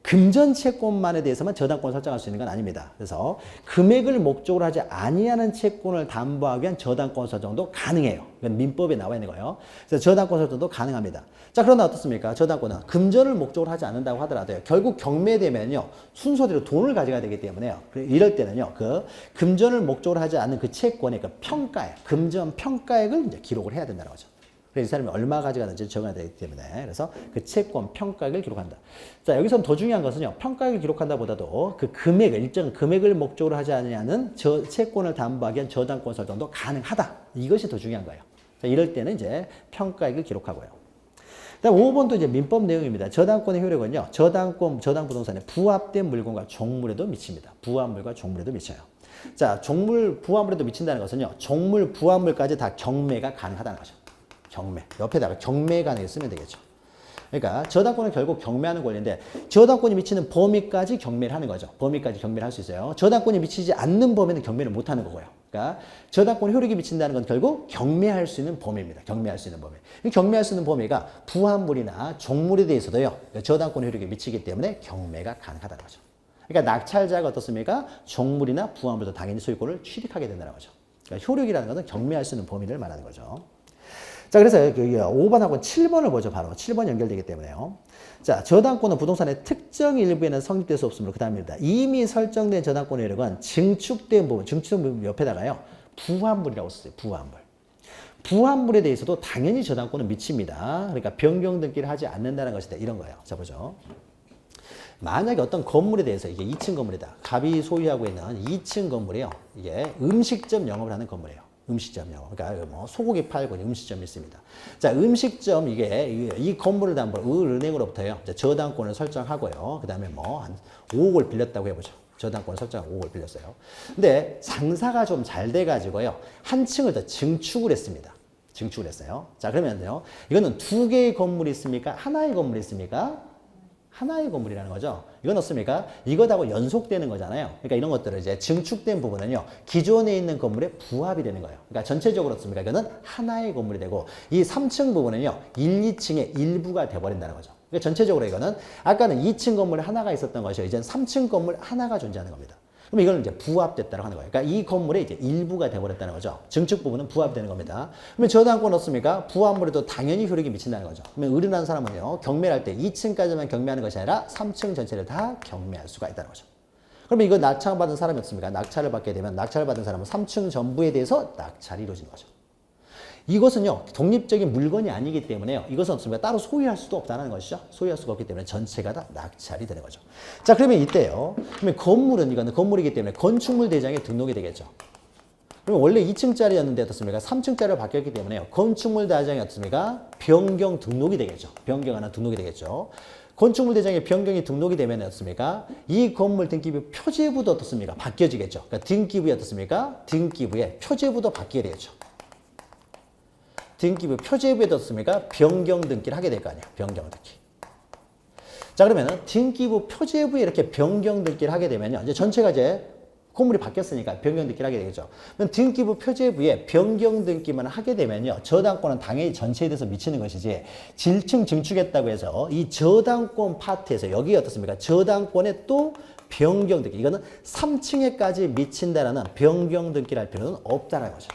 금전 채권만에 대해서만 저당권 설정할 수 있는 건 아닙니다. 그래서 금액을 목적으로 하지 아니하는 채권을 담보하기 위한 저당권 설정도 가능해요. 이건 민법에 나와 있는 거예요. 그래서 저당권 설정도 가능합니다. 자, 그러나 어떻습니까? 저당권은 금전을 목적으로 하지 않는다고 하더라도요. 결국 경매되면요. 순서대로 돈을 가져가야 되기 때문에요. 이럴 때는요. 그 금전을 목적으로 하지 않는 그 채권의 그 평가액, 금전 평가액을 이제 기록을 해야 된다는 거죠. 그래서 이 사람이 얼마 가져가는지 적어야 되기 때문에 그래서 그 채권 평가액을 기록한다. 자, 여기서 더 중요한 것은요. 평가액을 기록한다 보다도 그 금액을 일정 금액을 목적으로 하지 않는 저 채권을 담보하기 위한 저당권 설정도 가능하다. 이것이 더 중요한 거예요. 자, 이럴 때는 이제 평가액을 기록하고요. 그다음 5번도 이제 민법 내용입니다. 저당권의 효력은요. 저당 부동산에 부합된 물건과 종물에도 미칩니다. 부합물과 종물에도 미쳐요. 자, 종물 부합물에도 미친다는 것은요. 종물 부합물까지 다 경매가 가능하다는 거죠. 경매. 옆에다가 경매관을 쓰면 되겠죠. 그러니까 저당권은 결국 경매하는 권리인데 저당권이 미치는 범위까지 경매를 하는 거죠. 범위까지 경매를 할 수 있어요. 저당권이 미치지 않는 범위는 경매를 못 하는 거고요. 그러니까 저당권 효력이 미친다는 건 결국 경매할 수 있는 범위입니다. 경매할 수 있는 범위. 경매할 수 있는 범위가 부합물이나 종물에 대해서도요. 저당권 효력이 미치기 때문에 경매가 가능하다는 거죠. 그러니까 낙찰자가 어떻습니까? 종물이나 부합물도 당연히 소유권을 취득하게 된다는 거죠. 그러니까 효력이라는 것은 경매할 수 있는 범위를 말하는 거죠. 자, 그래서 5번하고 7번을 보죠. 바로 7번 연결되기 때문에요. 자, 저당권은 부동산의 특정 일부에는 성립될 수 없으므로 그 다음입니다. 이미 설정된 저당권의 효력은 증축된 부분, 증축된 옆에다가요. 부합물이라고 썼어요. 부합물. 부합물에 대해서도 당연히 저당권은 미칩니다. 그러니까 변경 등기를 하지 않는다는 것이다. 이런 거예요. 자, 보죠. 만약에 어떤 건물에 대해서 이게 2층 건물이다. 갑이 소유하고 있는 2층 건물이요. 이게 음식점 영업을 하는 건물이에요. 음식점이요. 그러니까 뭐 소고기 팔고 음식점이 있습니다. 자, 음식점 이 건물을 담보로 은행으로부터요. 저당권을 설정하고요. 그다음에 뭐 한 5억을 빌렸다고 해보죠. 저당권 설정하고 5억을 빌렸어요. 근데 장사가 좀 잘 돼가지고요. 한 층을 더 증축을 했습니다. 증축을 했어요. 자, 그러면요. 이거는 두 개의 건물이 있습니까? 하나의 건물이 있습니까? 하나의 건물이라는 거죠. 이건 어떻습니까? 이것하고 연속되는 거잖아요. 그러니까 이런 것들을 이제 증축된 부분은요, 기존에 있는 건물에 부합이 되는 거예요. 그러니까 전체적으로 어떻습니까? 이거는 하나의 건물이 되고, 이 3층 부분은요, 1, 2층의 일부가 돼버린다는 거죠. 그러니까 전체적으로 이거는 아까는 2층 건물에 하나가 있었던 것이요. 이제는 3층 건물 하나가 존재하는 겁니다. 그럼 이걸 이제 부합됐다고 하는 거예요. 그러니까 이 건물의 이제 일부가 돼버렸다는 거죠. 증축 부분은 부합이 되는 겁니다. 그러면 저당권 어떻습니까? 부합물에도 당연히 효력이 미친다는 거죠. 그러면 의뢰하는 사람은요, 경매를 할 때 2층까지만 경매하는 것이 아니라 3층 전체를 다 경매할 수가 있다는 거죠. 그러면 이거 낙찰받은 사람이 없습니까? 낙찰을 받게 되면 낙찰을 받은 사람은 3층 전부에 대해서 낙찰이 이루어지는 거죠. 이것은요, 독립적인 물건이 아니기 때문에요. 이것은 없습니다. 따로 소유할 수도 없다는 것이죠. 소유할 수가 없기 때문에 전체가 다 낙찰이 되는 거죠. 자, 그러면 이때요. 그러면 건물은 이거는 건물이기 때문에 건축물 대장에 등록이 되겠죠. 그러면 원래 2층짜리였는데 어떻습니까? 3층짜리로 바뀌었기 때문에요. 건축물 대장이 어떻습니까? 변경 등록이 되겠죠. 변경하는 등록이 되겠죠. 건축물 대장에 변경이 등록이 되면 어떻습니까? 이 건물 등기부 표제부도 어떻습니까? 바뀌어지겠죠. 그러니까 등기부에 어떻습니까? 등기부에 표제부도 바뀌게 되겠죠. 등기부 표제부에도 어떻습니까? 변경 등기를 하게 될 거 아니에요. 변경 등기. 자, 그러면은 등기부 표제부에 이렇게 변경 등기를 하게 되면요. 이제 전체가 이제 건물이 바뀌었으니까 변경 등기를 하게 되겠죠. 그럼 등기부 표제부에 변경 등기만 하게 되면요. 저당권은 당연히 전체에 대해서 미치는 것이지 질층 증축했다고 해서 이 저당권 파트에서 여기 어떻습니까? 저당권에 또 변경 등기. 이거는 3층에까지 미친다라는 변경 등기를 할 필요는 없다는 거죠.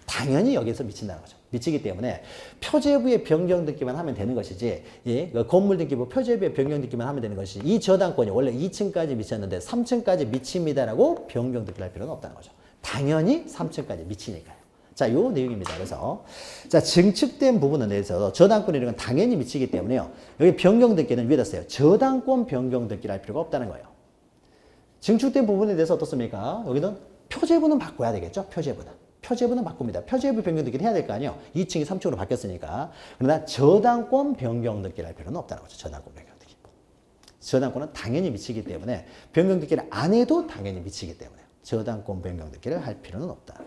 당연히 여기에서 미친다는 거죠. 미치기 때문에 표제부에 변경 등기만 하면 되는 것이지, 예, 건물 등기부 표제부에 변경 등기만 하면 되는 것이지, 이 저당권이 원래 2층까지 미쳤는데 3층까지 미칩니다라고 변경 등기를 할 필요는 없다는 거죠. 당연히 3층까지 미치니까요. 자, 요 내용입니다. 그래서 자, 증축된 부분에 대해서 저당권이라는 건 당연히 미치기 때문에요. 여기 변경 등기는 위에다 써요. 저당권 변경 등기를 할 필요가 없다는 거예요. 증축된 부분에 대해서 어떻습니까? 여기는 표제부는 바꿔야 되겠죠. 표제부는 바꿉니다. 표제부 변경 등기를 해야 될 거 아니에요. 2층이 3층으로 바뀌었으니까. 그러나 저당권 변경 등기를 할 필요는 없다는 거죠. 저당권 변경 등기. 저당권은 당연히 미치기 때문에 변경 등기를 안 해도 당연히 미치기 때문에 저당권 변경 등기를 할 필요는 없다.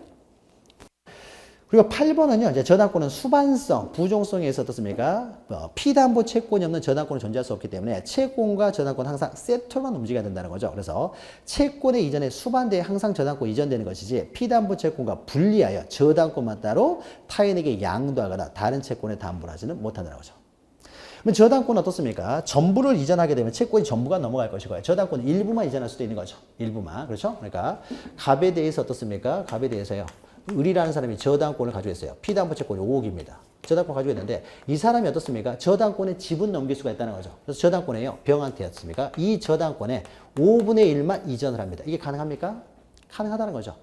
그리고 8번은요, 이제 저당권은 수반성, 부종성에서 어떻습니까? 피담보 채권이 없는 저당권은 존재할 수 없기 때문에 채권과 저당권은 항상 세트로만 움직여야 된다는 거죠. 그래서 채권의 이전에 수반대에 항상 저당권이 이전되는 것이지 피담보 채권과 분리하여 저당권만 따로 타인에게 양도하거나 다른 채권에 담보를 하지는 못한다는 거죠. 그럼 저당권은 어떻습니까? 전부를 이전하게 되면 채권이 전부가 넘어갈 것이고요. 저당권은 일부만 이전할 수도 있는 거죠. 일부만. 그렇죠? 그러니까 갑에 대해서 어떻습니까? 갑에 대해서요. 을이라는 사람이 저당권을 가지고 있어요. 피담보 채권이 5억입니다. 저당권 가지고 있는데 이 사람이 어떻습니까? 저당권에 지분 넘길 수가 있다는 거죠. 그래서 저당권에요. 병한테 였습니까? 이 저당권에 5분의 1만 이전을 합니다. 이게 가능합니까? 가능하다는 거죠.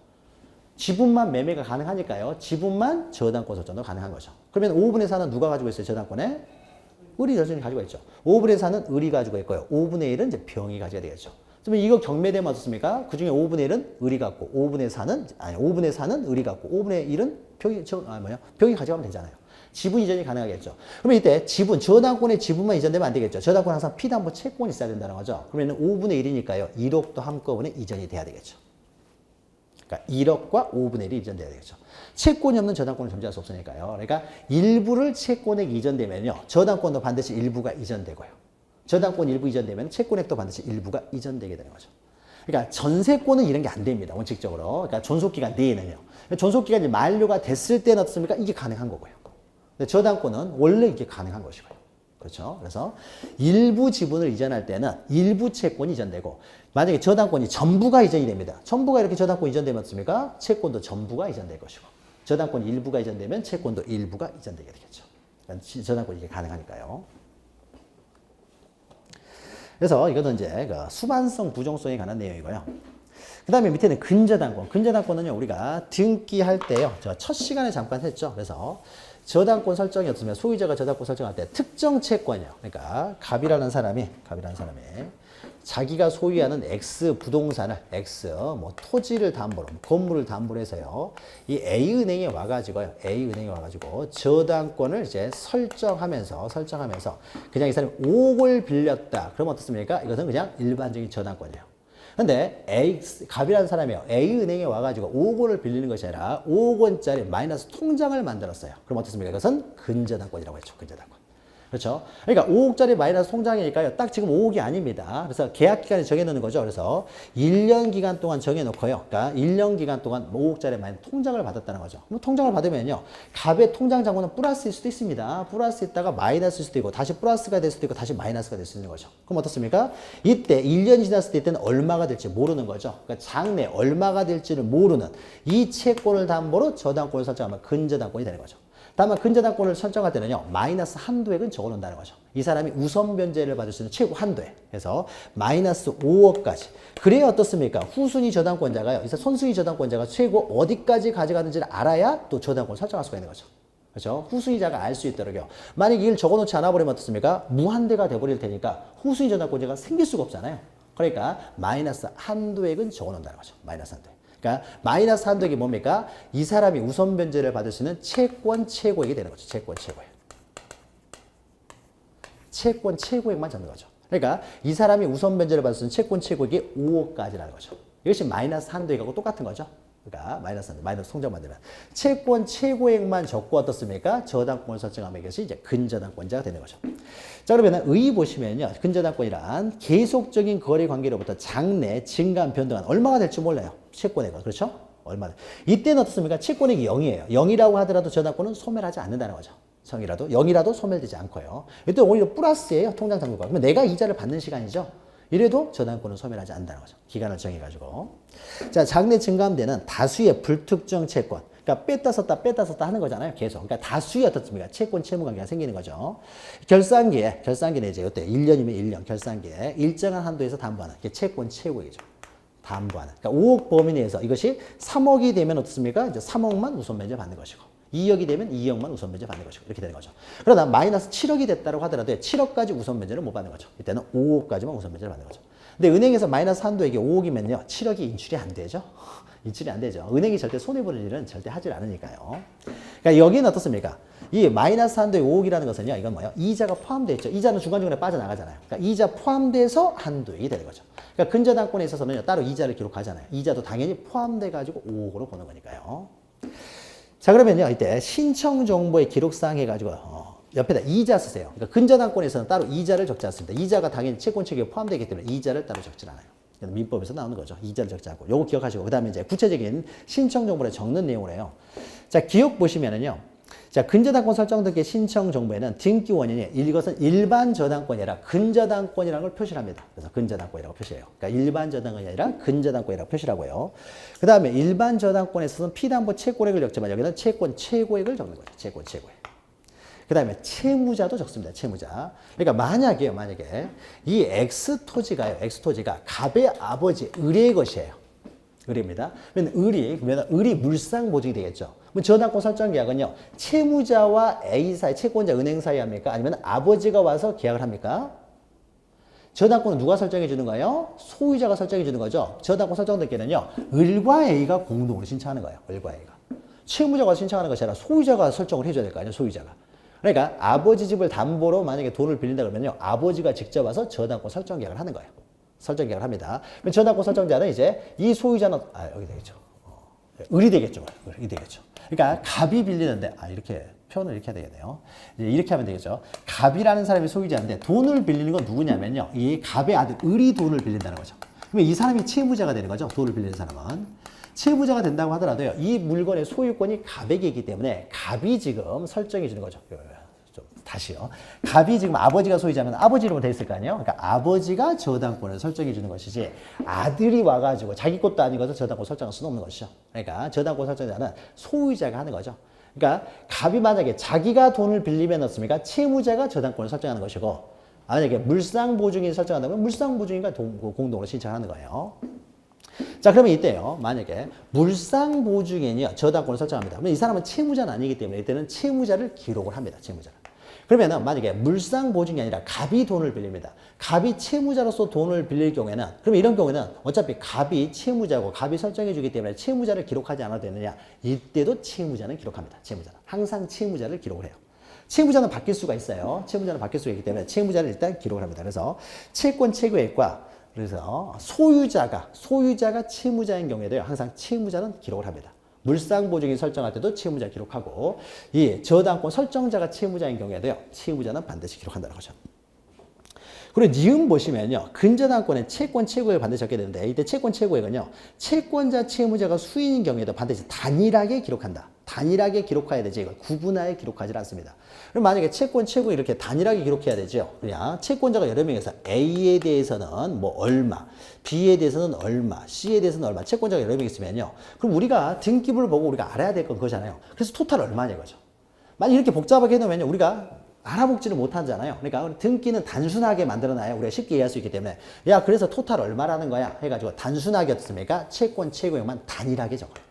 지분만 매매가 가능하니까요. 지분만 저당권 설정도 가능한 거죠. 그러면 5분의 4는 누가 가지고 있어요? 저당권에? 을이 여전히 가지고 있죠. 5분의 4는 을이 가지고 있고요. 5분의 1은 이제 병이 가져야 되겠죠. 그러면 이거 경매되면 어떻습니까? 그 중에 5분의 1은 을이 갖고, 5분의 4는 을이 갖고, 5분의 1은 병이 가져가면 되잖아요. 지분 이전이 가능하겠죠. 그러면 이때 지분, 저당권의 지분만 이전되면 안 되겠죠. 저당권 항상 피담보 채권이 있어야 된다는 거죠. 그러면 5분의 1이니까요. 1억도 한꺼번에 이전이 돼야 되겠죠. 그러니까 1억과 5분의 1이 이전돼야 되겠죠. 채권이 없는 저당권은 존재할 수 없으니까요. 그러니까 일부를 채권액 이전되면요. 저당권도 반드시 일부가 이전되고요. 저당권 일부 이전되면 채권액도 반드시 일부가 이전되게 되는 거죠. 그러니까 전세권은 이런 게 안 됩니다. 원칙적으로. 그러니까 존속기간 내에는요. 존속기간이 만료가 됐을 때는 어떻습니까? 이게 가능한 거고요. 근데 저당권은 원래 이게 가능한 것이고요. 그렇죠? 그래서 일부 지분을 이전할 때는 일부 채권이 이전되고 만약에 저당권이 전부가 이전이 됩니다. 전부가 이렇게 저당권 이전되면 어떻습니까? 채권도 전부가 이전될 것이고 저당권 일부가 이전되면 채권도 일부가 이전되게 되겠죠. 그러니까 저당권이 이게 가능하니까요. 그래서 이것은 이제 그 수반성, 부종성에 관한 내용이고요. 그 다음에 밑에는 근저당권. 근저당권은요, 우리가 등기할 때요, 첫 시간에 잠깐 했죠. 그래서 저당권 설정이 없으면 소유자가 저당권 설정할 때 특정 채권이요. 그러니까 갑이라는 사람이 자기가 소유하는 X 부동산을 뭐 토지를 담보로, 건물을 담보로 해서요. 이 A은행에 와가지고 저당권을 이제 설정하면서 그냥 이 사람이 5억을 빌렸다. 그러면 어떻습니까? 이것은 그냥 일반적인 저당권이에요. 근데 갑이라는 사람이요. A은행에 와가지고 5억 원을 빌리는 것이 아니라 5억 원짜리 마이너스 통장을 만들었어요. 그럼 어떻습니까? 이것은 근저당권이라고 했죠. 근저당권. 그렇죠? 그러니까 5억짜리 마이너스 통장이니까요. 딱 지금 5억이 아닙니다. 그래서 계약 기간에 정해놓는 거죠. 그래서 1년 기간 동안 정해놓고요. 그러니까 1년 기간 동안 5억짜리 마이너스 통장을 받았다는 거죠. 그럼 통장을 받으면요. 갑의 통장 잔고는 플러스일 수도 있습니다. 플러스 있다가 마이너스일 수도 있고 다시 플러스가 될 수도 있고 다시 마이너스가 될 수 있는 거죠. 그럼 어떻습니까? 이때 1년이 지났을 때 이때는 얼마가 될지 모르는 거죠. 그러니까 장래 얼마가 될지를 모르는 이 채권을 담보로 저당권을 설정하면 근저당권이 되는 거죠. 다만 근저당권을 설정할 때는요. 마이너스 한도액은 적어놓는다는 거죠. 이 사람이 우선 변제를 받을 수 있는 최고 한도액. 그래서 마이너스 5억까지. 그래야 어떻습니까? 후순위 저당권자가요. 이 선순위 저당권자가 최고 어디까지 가져가는지를 알아야 또 저당권을 설정할 수가 있는 거죠. 그렇죠? 후순위자가 알 수 있도록요. 만약 이걸 적어놓지 않아 버리면 어떻습니까? 무한대가 돼버릴 테니까 후순위 저당권자가 생길 수가 없잖아요. 그러니까 마이너스 한도액은 적어놓는다는 거죠. 마이너스 한도액. 그러니까 마이너스 한도액이 뭡니까? 이 사람이 우선 변제를 받을 수 있는 채권 최고액이 되는 거죠. 채권 최고액. 채권 최고액만 잡는 거죠. 그러니까 이 사람이 우선 변제를 받을 수 있는 채권 최고액이 5억까지라는 거죠. 이것이 마이너스 한도액하고 똑같은 거죠. 그러니까 마이너스 통장 만들면 채권 최고액만 적고 어떻습니까? 저당권을 설정하면 이것이 이제 근저당권자가 되는 거죠. 자, 그러면 의 보시면요. 근저당권이란 계속적인 거래 관계로부터 장래 증가한 변동한 얼마가 될지 몰라요. 채권액은. 그렇죠? 얼마. 이때는 어떻습니까? 채권액이 0이에요. 0이라고 하더라도 저당권은 소멸하지 않는다는 거죠. 0이라도 소멸되지 않고요. 이때 오히려 플러스예요. 통장 잔고가. 그러면 내가 이자를 받는 시간이죠. 이래도 저당권은 소멸하지 않는다는 거죠. 기간을 정해가지고. 자, 장래 증가함되는 다수의 불특정 채권. 그러니까 뺐다 썼다 하는 거잖아요. 계속. 그러니까 다수의 어떻습니까? 채권 채무 관계가 생기는 거죠. 결산기에 이제 이때 1년이면 1년 결산기에 일정한 한도에서 담보하는 게 채권 최고이죠. 담보하는. 그러니까 5억 범위 내에서 이것이 3억이 되면 어떻습니까? 이제 3억만 우선 변제 받는 것이고. 2억이 되면 2억만 우선 변제 받는 것이고 이렇게 되는 거죠. 그러다 마이너스 7억이 됐다고 하더라도 7억까지 우선 변제를 못 받는 거죠. 이때는 5억까지만 우선 변제를 받는 거죠. 근데 은행에서 마이너스 한도액이 5억이면요. 7억이 인출이 안 되죠. 인출이 안 되죠. 은행이 절대 손해보는 일은 절대 하질 않으니까요. 그러니까 여기는 어떻습니까? 이 마이너스 한도액 5억이라는 것은요. 이건 뭐예요? 이자가 포함되어 있죠. 이자는 중간중간에 빠져나가잖아요. 그러니까 이자 포함돼서 한도액이 되는 거죠. 그러니까 근저당권에 있어서는 따로 이자를 기록하잖아요. 이자도 당연히 포함돼가지고 5억으로 보는 거니까요. 자, 그러면요, 이때 신청 정보의 기록사항 해가지고, 옆에다 이자 쓰세요. 그러니까 근저당권에서는 따로 이자를 적지 않습니다. 이자가 당연히 채권 체계에 포함되기 때문에 이자를 따로 적지 않아요. 민법에서 나오는 거죠. 이자를 적지 않고. 요거 기억하시고, 그 다음에 이제 구체적인 신청 정보를 적는 내용을 해요. 자, 기억 보시면은요. 자, 근저당권 설정 등기 신청 정보에는 등기 원인이 이것은 일반 저당권이 아니라 근저당권이라는 걸 표시합니다. 그래서 근저당권이라고 표시해요. 그러니까 일반 저당권이 아니라 근저당권이라고 표시하고요. 그 다음에 일반 저당권에서는 피담보 채권액을 적지만 여기는 채권 최고액을 적는 거죠. 채권 최고액. 그 다음에 채무자도 적습니다. 채무자. 그러니까 만약에 이 X토지가요. X토지가 갑의 아버지 을의 것이에요. 을입니다. 그러면 을이 물상 보증이 되겠죠. 그럼 저당권 설정 계약은요. 채무자와 A 사이, 채권자 은행 사이 합니까? 아니면 아버지가 와서 계약을 합니까? 저당권은 누가 설정해 주는 거예요? 소유자가 설정해 주는 거죠. 저당권 설정될 때는요. 을과 A가 공동으로 신청하는 거예요. 을과 A가. 채무자가 신청하는 것이 아니라 소유자가 설정을 해줘야 될 거 아니에요. 소유자가. 그러니까 아버지 집을 담보로 만약에 돈을 빌린다 그러면요. 아버지가 직접 와서 저당권 설정 계약을 하는 거예요. 설정 계약을 합니다. 그럼 저당권 설정자는 이제 이 소유자는 여기 되겠죠. 을이 되겠죠. 을이 되겠죠. 그러니까 갑이 빌리는데 이렇게 표현을 이렇게 해야 되겠네요. 이렇게 하면 되겠죠. 갑이라는 사람이 소유자인데 돈을 빌리는 건 누구냐면요. 이 갑의 아들 을이 돈을 빌린다는 거죠. 그러면 이 사람이 채무자가 되는 거죠. 돈을 빌리는 사람은. 채무자가 된다고 하더라도요. 이 물건의 소유권이 갑에게이기 때문에 갑이 지금 설정해 주는 거죠. 좀 다시요. 갑이 지금 아버지가 소유자면 아버지 이름으로 돼 있을 거 아니에요. 그러니까 아버지가 저당권을 설정해 주는 것이지 아들이 와가지고 자기 것도 아닌 것을 저당권 설정할 수는 없는 것이죠. 그러니까 저당권 설정자는 소유자가 하는 거죠. 그러니까 갑이 만약에 자기가 돈을 빌리면 어떻습니까? 채무자가 저당권을 설정하는 것이고 만약에 물상보증인이 설정한다면 물상보증인과 공동으로 신청하는 거예요. 자, 그러면 이때요. 만약에 물상보증인이요. 저당권을 설정합니다. 그러면 이 사람은 채무자는 아니기 때문에 이때는 채무자를 기록을 합니다. 채무자를. 그러면은 만약에 물상보증이 아니라 갑이 돈을 빌립니다. 갑이 채무자로서 돈을 빌릴 경우에는 그러면 이런 경우에는 어차피 갑이 채무자고 갑이 설정해 주기 때문에 채무자를 기록하지 않아도 되느냐? 이때도 채무자는 기록합니다. 채무자는. 항상 채무자를 기록을 해요. 채무자는 바뀔 수가 있어요. 채무자는 바뀔 수가 있기 때문에 채무자를 일단 기록을 합니다. 그래서 채권 최고액과 그래서 소유자가 채무자인 경우에도요. 항상 채무자는 기록을 합니다. 물상보증인 설정할 때도 채무자 기록하고 이 저당권 설정자가 채무자인 경우에도요. 채무자는 반드시 기록한다는 거죠. 그리고 니은 보시면요. 근저당권에 채권 최고액을 반드시 적게 되는데 이때 채권 최고액은요. 채권자 채무자가 수인인 경우에도 반드시 단일하게 기록한다. 단일하게 기록해야 되지 이걸 구분하여 기록하지 않습니다. 그럼 만약에 채권 최고액 이렇게 단일하게 기록해야 되죠. 그냥 채권자가 여러 명에서 A에 대해서는 뭐 얼마, B에 대해서는 얼마, C에 대해서는 얼마, 채권자가 여러 명 있으면요. 그럼 우리가 등기부를 보고 우리가 알아야 될 건 그거잖아요. 그래서 토탈 얼마냐 이거죠. 만약 이렇게 복잡하게 해놓으면 우리가 알아보지를 못하잖아요. 그러니까 등기는 단순하게 만들어놔야 우리가 쉽게 이해할 수 있기 때문에 야 그래서 토탈 얼마라는 거야 해가지고 단순하게 어떻습니까? 채권 최고액만 단일하게 적어요.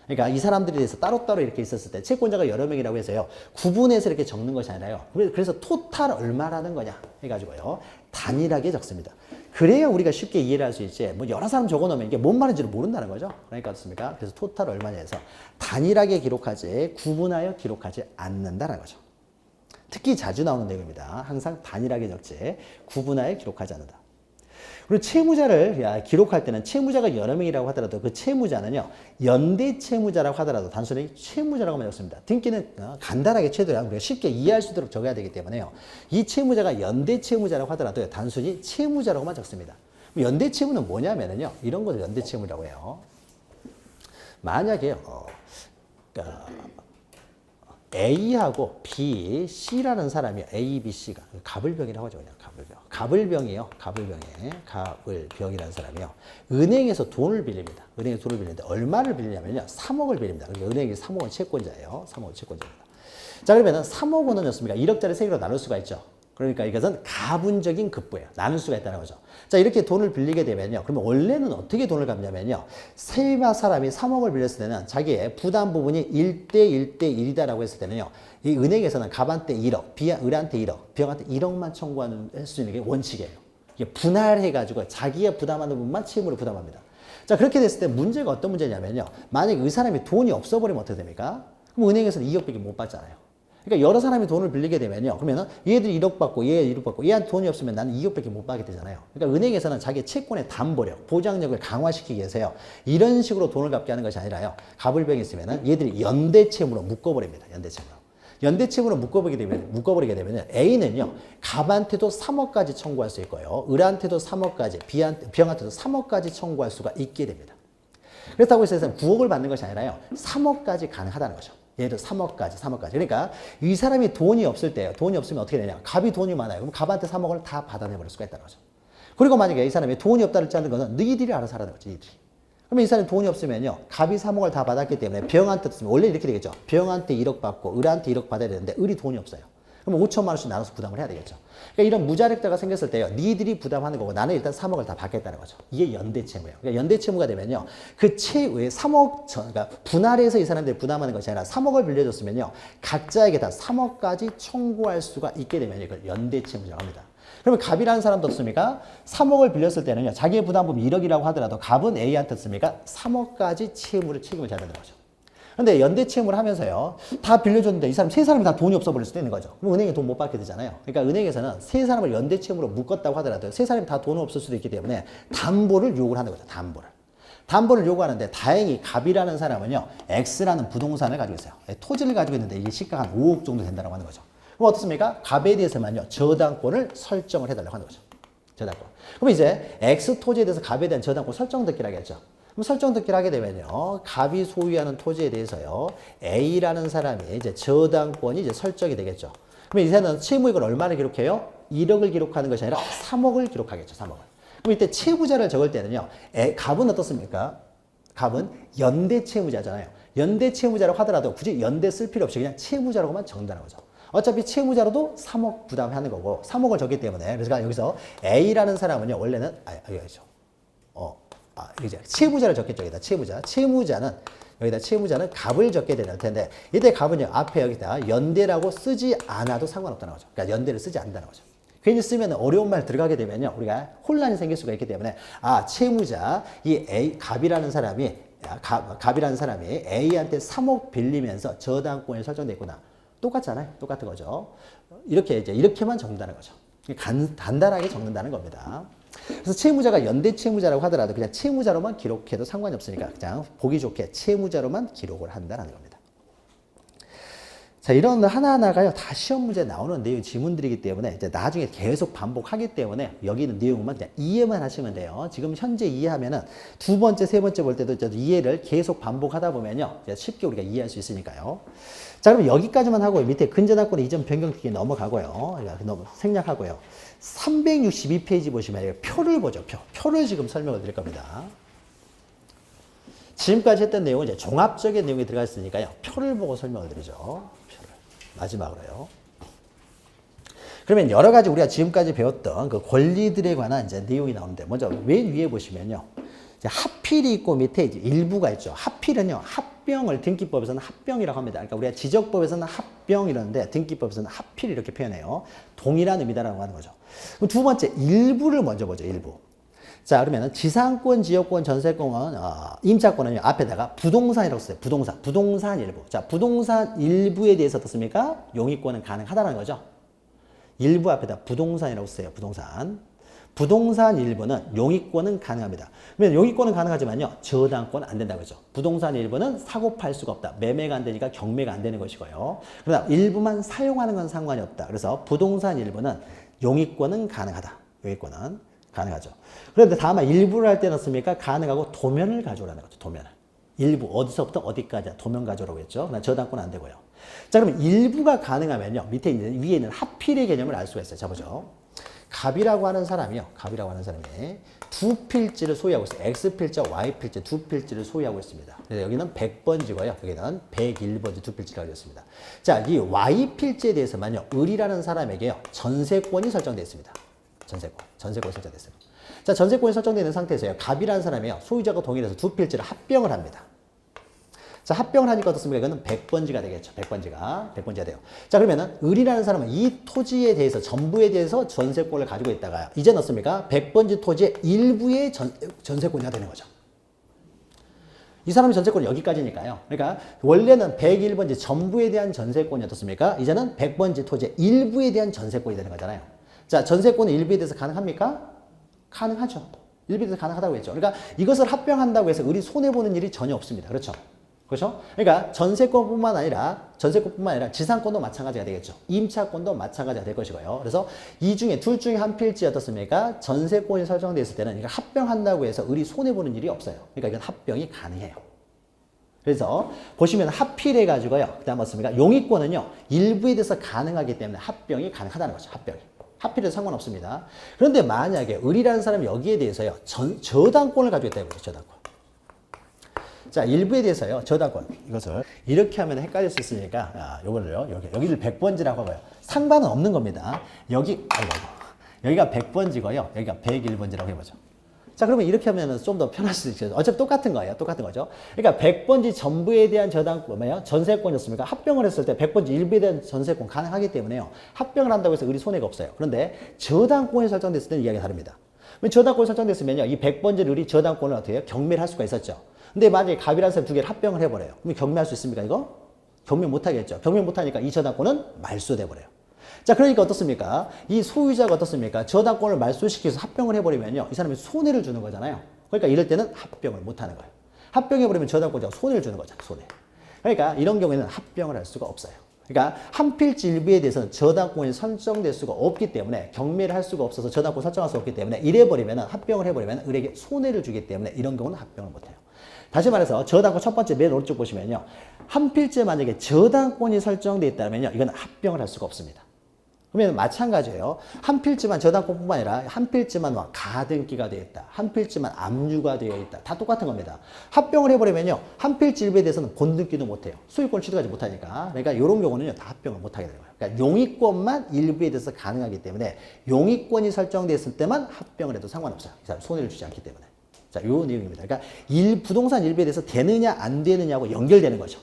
그러니까 이 사람들에 대해서 따로따로 이렇게 있었을 때 채권자가 여러 명이라고 해서요. 구분해서 이렇게 적는 것이 아니라요. 그래서 토탈 얼마라는 거냐 해가지고요. 단일하게 적습니다. 그래야 우리가 쉽게 이해를 할 수 있지. 뭐 여러 사람 적어놓으면 이게 뭔 말인지를 모른다는 거죠. 그러니까 어떻습니까? 그래서 토탈 얼마냐 해서 단일하게 기록하지 구분하여 기록하지 않는다는 거죠. 특히 자주 나오는 내용입니다. 항상 단일하게 적지 구분하여 기록하지 않는다. 그리고 채무자를 기록할 때는 채무자가 여러 명이라고 하더라도 그 채무자는요. 연대 채무자라고 하더라도 단순히 채무자라고만 적습니다. 등기는 간단하게 최대한 우리가 쉽게 이해할 수 있도록 적어야 되기 때문에요. 이 채무자가 연대 채무자라고 하더라도 단순히 채무자라고만 적습니다. 연대 채무는 뭐냐면요. 이런 것을 연대 채무라고 해요. 만약에 A하고 B, C라는 사람이 A, B, C가 갑을병이라고 하죠. 그냥 갑을병. 갑을병이에요. 갑을병이라는 사람이요. 은행에서 돈을 빌립니다. 은행에서 돈을 빌리는데 얼마를 빌리냐면요. 3억을 빌립니다. 그러니까 은행이 3억은 채권자예요. 3억은 채권자입니다. 자, 그러면은 3억 원은 였습니까? 1억짜리 3개로 나눌 수가 있죠. 그러니까 이것은 가분적인 급부예요. 나눌 수가 있다는 거죠. 자, 이렇게 돈을 빌리게 되면요. 그러면 원래는 어떻게 돈을 갚냐면요. 세 사람이 3억을 빌렸을 때는 자기의 부담 부분이 1대 1대 1이다라고 했을 때는요. 이 은행에서는 갑한테 1억, 을한테 1억, 병한테 1억만 청구할 수 있는 게 원칙이에요. 이게 분할해가지고 자기가 부담하는 부분만 채무를 부담합니다. 자, 그렇게 됐을 때 문제가 어떤 문제냐면요. 만약에 이 사람이 돈이 없어버리면 어떻게 됩니까? 그럼 은행에서는 2억밖에 못 받잖아요. 그러니까 여러 사람이 돈을 빌리게 되면요. 그러면은 얘들이 1억 받고 얘 1억 받고 얘한테 돈이 없으면 나는 2억밖에 못 받게 되잖아요. 그러니까 은행에서는 자기 채권의 담보력, 보장력을 강화시키기 위해서요. 이런 식으로 돈을 갚게 하는 것이 아니라요. 갑을병이 있으면은 얘들이 연대채무로 묶어버립니다. 연대채무로. 연대채무로 묶어버리게 되면 A는요. 갑한테도 3억까지 청구할 수 있고요. 을한테도 3억까지, B형한테도 3억까지 청구할 수가 있게 됩니다. 그렇다고 해서 9억을 받는 것이 아니라요. 3억까지 가능하다는 거죠. 예를 들어 3억까지. 그러니까 이 사람이 돈이 없을 때요. 돈이 없으면 어떻게 되냐. 갑이 돈이 많아요. 그럼 갑한테 3억을 다 받아내버릴 수가 있다는 거죠. 그리고 만약에 이 사람이 돈이 없다는 것은 너희들이 알아서 하라는 거죠. 너희들이. 그러면 이 사람이 돈이 없으면요. 갑이 3억을 다 받았기 때문에 병한테 쓰면 원래 이렇게 되겠죠. 병한테 1억 받고 을한테 1억 받아야 되는데 을이 돈이 없어요. 그럼 5천만 원씩 나눠서 부담을 해야 되겠죠. 그러니까 이런 무자력자가 생겼을 때요. 니들이 부담하는 거고 나는 일단 3억을 다 받겠다는 거죠. 이게 연대채무예요. 그러니까 연대채무가 되면요. 그 채의 3억 그러니까 분할해서 이 사람들이 부담하는 것이 아니라 3억을 빌려줬으면요. 각자에게 다 3억까지 청구할 수가 있게 되면 이걸 연대채무라고 합니다. 그러면 갑이라는 사람도 없습니까? 3억을 빌렸을 때는요. 자기의 부담금이 1억이라고 하더라도 갑은 A한테 없습니까? 3억까지 책임을 져야 되는 거죠. 그런데 연대채무를 하면서요. 다 빌려줬는데 이 사람 세 사람이 다 돈이 없어 버릴 수도 있는 거죠. 그럼 은행에 돈 못 받게 되잖아요. 그러니까 은행에서는 세 사람을 연대채무로 묶었다고 하더라도 세 사람이 다 돈이 없을 수도 있기 때문에 담보를 요구를 하는 거죠. 담보를 요구하는데 다행히 갑이라는 사람은요. X라는 부동산을 가지고 있어요. 토지를 가지고 있는데 이게 시가가 한 5억 정도 된다고 하는 거죠. 그럼 어떻습니까? 갑에 대해서만요. 저당권을 설정을 해달라고 하는 거죠. 저당권. 그럼 이제 X 토지에 대해서 갑에 대한 저당권 설정 듣기를 하겠죠. 그럼 설정 듣기를 하게 되면요. 갑이 소유하는 토지에 대해서요. A라는 사람이 이제 저당권이 이제 설정이 되겠죠. 그럼 이제는 채무액을 얼마를 기록해요? 1억을 기록하는 것이 아니라 3억을 기록하겠죠. 3억을. 그럼 이때 채무자를 적을 때는요. 갑은 어떻습니까? 갑은 연대 채무자잖아요. 연대 채무자라고 하더라도 굳이 연대 쓸 필요 없이 그냥 채무자라고만 적는다는 거죠. 어차피 채무자로도 3억 부담하는 거고 3억을 줬기 때문에 그래서 여기서 A라는 사람은요. 원래는 여기죠. 이제 채무자를 적겠죠. 여기다 채무자는 여기다 채무자는 갑을 적게 될 텐데 이때 갑은요. 앞에 여기다 연대라고 쓰지 않아도 상관없다는 거죠. 그러니까 연대를 쓰지 않는다는 거죠. 괜히 쓰면 어려운 말 들어가게 되면요. 우리가 혼란이 생길 수가 있기 때문에 채무자 이 갑이라는 사람이 A한테 3억 빌리면서 저당권이 설정돼 있구나. 똑같잖아요. 똑같은 거죠. 이렇게만 적는다는 거죠. 간단하게 적는다는 겁니다. 그래서 채무자가 연대 채무자라고 하더라도 그냥 채무자로만 기록해도 상관이 없으니까 그냥 보기 좋게 채무자로만 기록을 한다는 겁니다. 자, 이런 하나하나가요, 다 시험 문제에 나오는 내용 지문들이기 때문에 이제 나중에 계속 반복하기 때문에 여기 있는 내용만 그냥 이해만 하시면 돼요. 지금 현재 이해하면은 두 번째, 세 번째 볼 때도 이해를 계속 반복하다 보면요, 이제 쉽게 우리가 이해할 수 있으니까요. 자, 그럼 여기까지만 하고 밑에 근저당권의 이전 변경특기 넘어가고요. 생략하고요. 362페이지 보시면 표를 보죠. 표를 지금 설명을 드릴 겁니다. 지금까지 했던 내용은 이제 종합적인 내용이 들어가 있으니까요. 표를 보고 설명을 드리죠. 표를. 마지막으로요. 그러면 여러 가지 우리가 지금까지 배웠던 그 권리들에 관한 이제 내용이 나오는데 먼저 맨 위에 보시면요. 이제 합필이 있고 밑에 이제 일부가 있죠. 합필은요. 합병을 등기법에서는 합병이라고 합니다. 그러니까 우리가 지적법에서는 합병 이러는데 등기법에서는 합필 이렇게 표현해요. 동일한 의미다라고 하는 거죠. 그럼 두 번째 일부를 먼저 보죠. 일부. 자, 그러면 지상권, 지역권, 전세권, 임차권은 앞에다가 부동산이라고 써요. 부동산 일부. 자, 부동산 일부에 대해서 어떻습니까? 용익권은 가능하다는 거죠. 일부 앞에다 부동산이라고 써요. 부동산 일부는 용익권은 가능합니다. 그러면 용익권은 가능하지만요. 저당권은 안 된다고 하죠. 부동산 일부는 사고 팔 수가 없다. 매매가 안 되니까 경매가 안 되는 것이고요. 그러나 일부만 사용하는 건 상관이 없다. 그래서 부동산 일부는 용익권은 가능하다. 용익권은 가능하죠. 그런데 다만 일부를 할 때는 어떻습니까? 가능하고 도면을 가져오라는 거죠. 도면을. 일부 어디서부터 어디까지 도면 가져오라고 했죠. 그러나 저당권은 안 되고요. 자, 그러면 일부가 가능하면요. 밑에 있는 위에 있는 합필의 개념을 알 수가 있어요. 자, 보죠. 갑이라고 하는 사람이 두 필지를 소유하고 있어요. X필지와 Y필지 두 필지를 소유하고 있습니다. 그래서 여기는 100번지고요. 여기는 101번지 두 필지가 가지고 있습니다. 자, 이 Y필지에 대해서만요. 을이라는 사람에게요. 전세권이 설정되어 있습니다. 전세권이 설정됐어요. 자, 전세권이 설정되어 있는 상태에서요. 갑이라는 사람이요. 소유자가 동일해서 두 필지를 합병을 합니다. 자, 합병을 하니까 어떻습니까? 이거는 100번지가 되겠죠. 100번지가 돼요. 자, 그러면은 을이라는 사람은 이 토지에 대해서 전부에 대해서 전세권을 가지고 있다가 이제는 어떻습니까? 100번지 토지의 일부의 전세권이 되는 거죠. 이 사람의 전세권은 여기까지니까요. 그러니까 원래는 101번지 전부에 대한 전세권이 어떻습니까? 이제는 100번지 토지의 일부에 대한 전세권이 되는 거잖아요. 자, 전세권은 일부에 대해서 가능합니까? 가능하죠. 일부에 대해서 가능하다고 했죠. 그러니까 이것을 합병한다고 해서 우리 손해보는 일이 전혀 없습니다. 그렇죠? 그렇죠? 그러니까 전세권뿐만 아니라 지상권도 마찬가지가 되겠죠. 임차권도 마찬가지가 될 것이고요. 그래서 이 중에 둘 중에 한 필지 어떻습니까? 전세권이 설정되어 있을 때는 이거 합병한다고 해서 우리 손해보는 일이 없어요. 그러니까 이건 합병이 가능해요. 그래서 보시면 합필해 가지고요. 그다음 어떻습니까? 용익권은요. 일부에 대해서 가능하기 때문에 합병이 가능하다는 거죠. 합병이. 합필해도 상관없습니다. 그런데 만약에 을이라는 사람이 여기에 대해서요. 저당권을 가지고 있다고 해요. 저당권. 자, 일부에 대해서요. 저당권. 이것을 이렇게 하면 헷갈릴 수 있으니까 요거를요. 여기를 100번지라고 하고요. 상관은 없는 겁니다. 여기가 100번지고요. 여기가 101번지라고 해보죠. 자, 그러면 이렇게 하면 좀 더 편할 수 있죠. 어차피 똑같은 거예요. 똑같은 거죠. 그러니까 100번지 전부에 대한 저당권, 전세권이었습니까? 합병을 했을 때 100번지 일부에 대한 전세권 가능하기 때문에요. 합병을 한다고 해서 우리 손해가 없어요. 그런데 저당권이 설정됐을 때는 이야기가 다릅니다. 저당권이 설정됐으면요. 이 100번지 룰이 저당권을 어떻게 해요? 경매를 할 수가 있었죠. 근데 만약에 갑이라는 사람 두 개를 합병을 해버려요. 그럼 경매할 수 있습니까, 이거? 경매 못하겠죠. 경매 못하니까 이 저당권은 말소돼버려요. 자, 그러니까 어떻습니까? 이 소유자가 어떻습니까? 저당권을 말소시켜서 합병을 해버리면요. 이 사람이 손해를 주는 거잖아요. 그러니까 이럴 때는 합병을 못하는 거예요. 합병해버리면 저당권자가 손해를 주는 거잖아요. 손해. 그러니까 이런 경우에는 합병을 할 수가 없어요. 그러니까 한 필지 일부에 대해서는 저당권이 설정될 수가 없기 때문에 경매를 할 수가 없어서 저당권 설정할 수 없기 때문에 이래버리면 합병을 해버리면 을에게 손해를 주기 때문에 이런 경우는 합병을 못해요. 다시 말해서 저당권 첫 번째 맨 오른쪽 보시면요. 한 필지에 만약에 저당권이 설정되어 있다면요. 이건 합병을 할 수가 없습니다. 그러면 마찬가지예요. 한 필지만 저당권뿐만 아니라 한 필지만 가등기가 되어 있다. 한 필지만 압류가 되어 있다. 다 똑같은 겁니다. 합병을 해버리면요. 한 필지 일부에 대해서는 본등기도 못해요. 소유권 취득하지 못하니까. 그러니까 이런 경우는요. 다 합병을 못하게 되는 거예요. 그러니까 용익권만 일부에 대해서 가능하기 때문에 용익권이 설정되어 있을 때만 합병을 해도 상관없어요. 이 사람 손해를 주지 않기 때문에. 자, 요 내용입니다. 그러니까 부동산 일부에 대해서 되느냐 안 되느냐고 연결되는 거죠.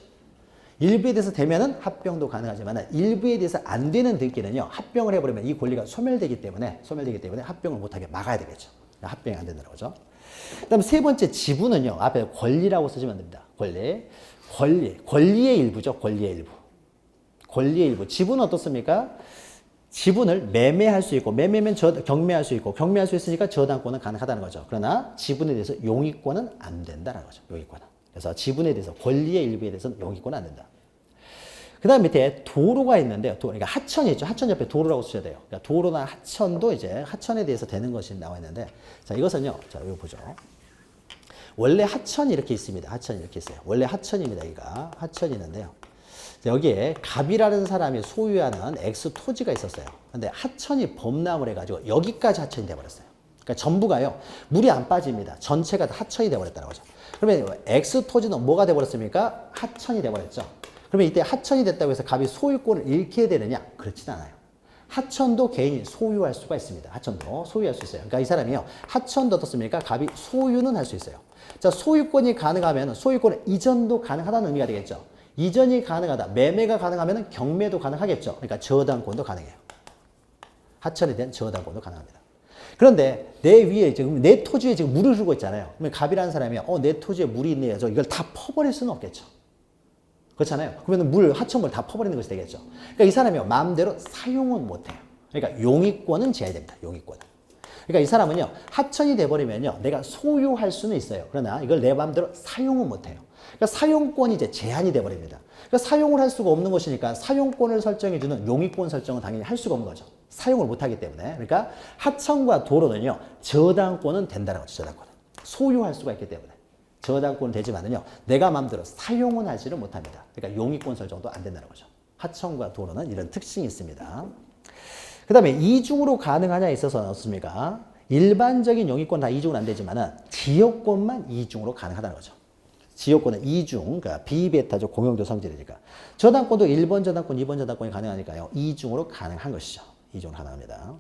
일부에 대해서 되면은 합병도 가능하지만 일부에 대해서 안 되는 등기는요. 합병을 해버리면 이 권리가 소멸되기 때문에 합병을 못하게 막아야 되겠죠. 합병이 안 된다는 거죠. 그다음 세 번째 지분은요. 앞에 권리라고 쓰시면 됩니다. 권리의 일부죠. 권리의 일부. 지분은 어떻습니까? 지분을 매매할 수 있고 매매면 경매할 수 있고 경매할 수 있으니까 저당권은 가능하다는 거죠. 그러나 지분에 대해서 용익권은 안 된다는 거죠. 용익권은. 그래서 지분에 대해서 권리의 일부에 대해서는 용익권은 안 된다. 그 다음 밑에 도로가 있는데요. 그러니까 하천이 있죠. 하천 옆에 도로라고 쓰셔야 돼요. 그러니까 도로나 하천도 이제 하천에 대해서 되는 것이 나와 있는데 자, 이것은요. 자, 이거 보죠. 원래 하천이 이렇게 있습니다. 하천이 이렇게 있어요. 원래 하천입니다. 여기가 하천이 있는데요. 여기에 갑이라는 사람이 소유하는 X 토지가 있었어요. 근데 하천이 범람을 해가지고 여기까지 하천이 돼버렸어요. 그러니까 전부가요. 물이 안 빠집니다. 전체가 다 하천이 돼버렸다는 거죠. 그러면 X 토지는 뭐가 돼버렸습니까? 하천이 돼버렸죠. 그러면 이때 하천이 됐다고 해서 갑이 소유권을 잃게 되느냐? 그렇진 않아요. 하천도 개인이 소유할 수가 있습니다. 하천도 소유할 수 있어요. 그러니까 이 사람이요. 하천도 어떻습니까? 갑이 소유는 할 수 있어요. 자, 소유권이 가능하면 소유권 이전도 가능하다는 의미가 되겠죠. 이전이 가능하다. 매매가 가능하면 경매도 가능하겠죠. 그러니까 저당권도 가능해요. 하천에 대한 저당권도 가능합니다. 그런데 내 위에 지금 내 토지에 지금 물을 흐르고 있잖아요. 그러면 갑이라는 사람이 내 토지에 물이 있네요. 이걸 다 퍼버릴 수는 없겠죠. 그렇잖아요. 그러면 하천물 다 퍼버리는 것이 되겠죠. 그러니까 이 사람이 마음대로 사용은 못해요. 그러니까 용익권은 제한됩니다. 용익권은. 그러니까 이 사람은요. 하천이 돼버리면요. 내가 소유할 수는 있어요. 그러나 이걸 내 마음대로 사용은 못해요. 그러니까 사용권이 이제 제한이 돼버립니다. 그러니까 사용을 할 수가 없는 것이니까 사용권을 설정해주는 용익권 설정은 당연히 할 수가 없는 거죠. 사용을 못하기 때문에. 그러니까 하천과 도로는요. 저당권은 된다는 거죠. 저당권은. 소유할 수가 있기 때문에. 저당권은 되지만은요. 내가 마음대로 사용은 하지를 못합니다. 그러니까 용익권 설정도 안 된다는 거죠. 하천과 도로는 이런 특징이 있습니다. 그 다음에 이중으로 가능하냐에 있어서는 어떻습니까? 일반적인 용익권 다 이중은 안 되지만은 지역권만 이중으로 가능하다는 거죠. 지역권은 이중, 그러니까 비베타적 공용도 성질이니까. 저당권도 1번 저당권, 2번 저당권이 가능하니까요. 이중으로 가능한 것이죠. 이중으로 가능합니다.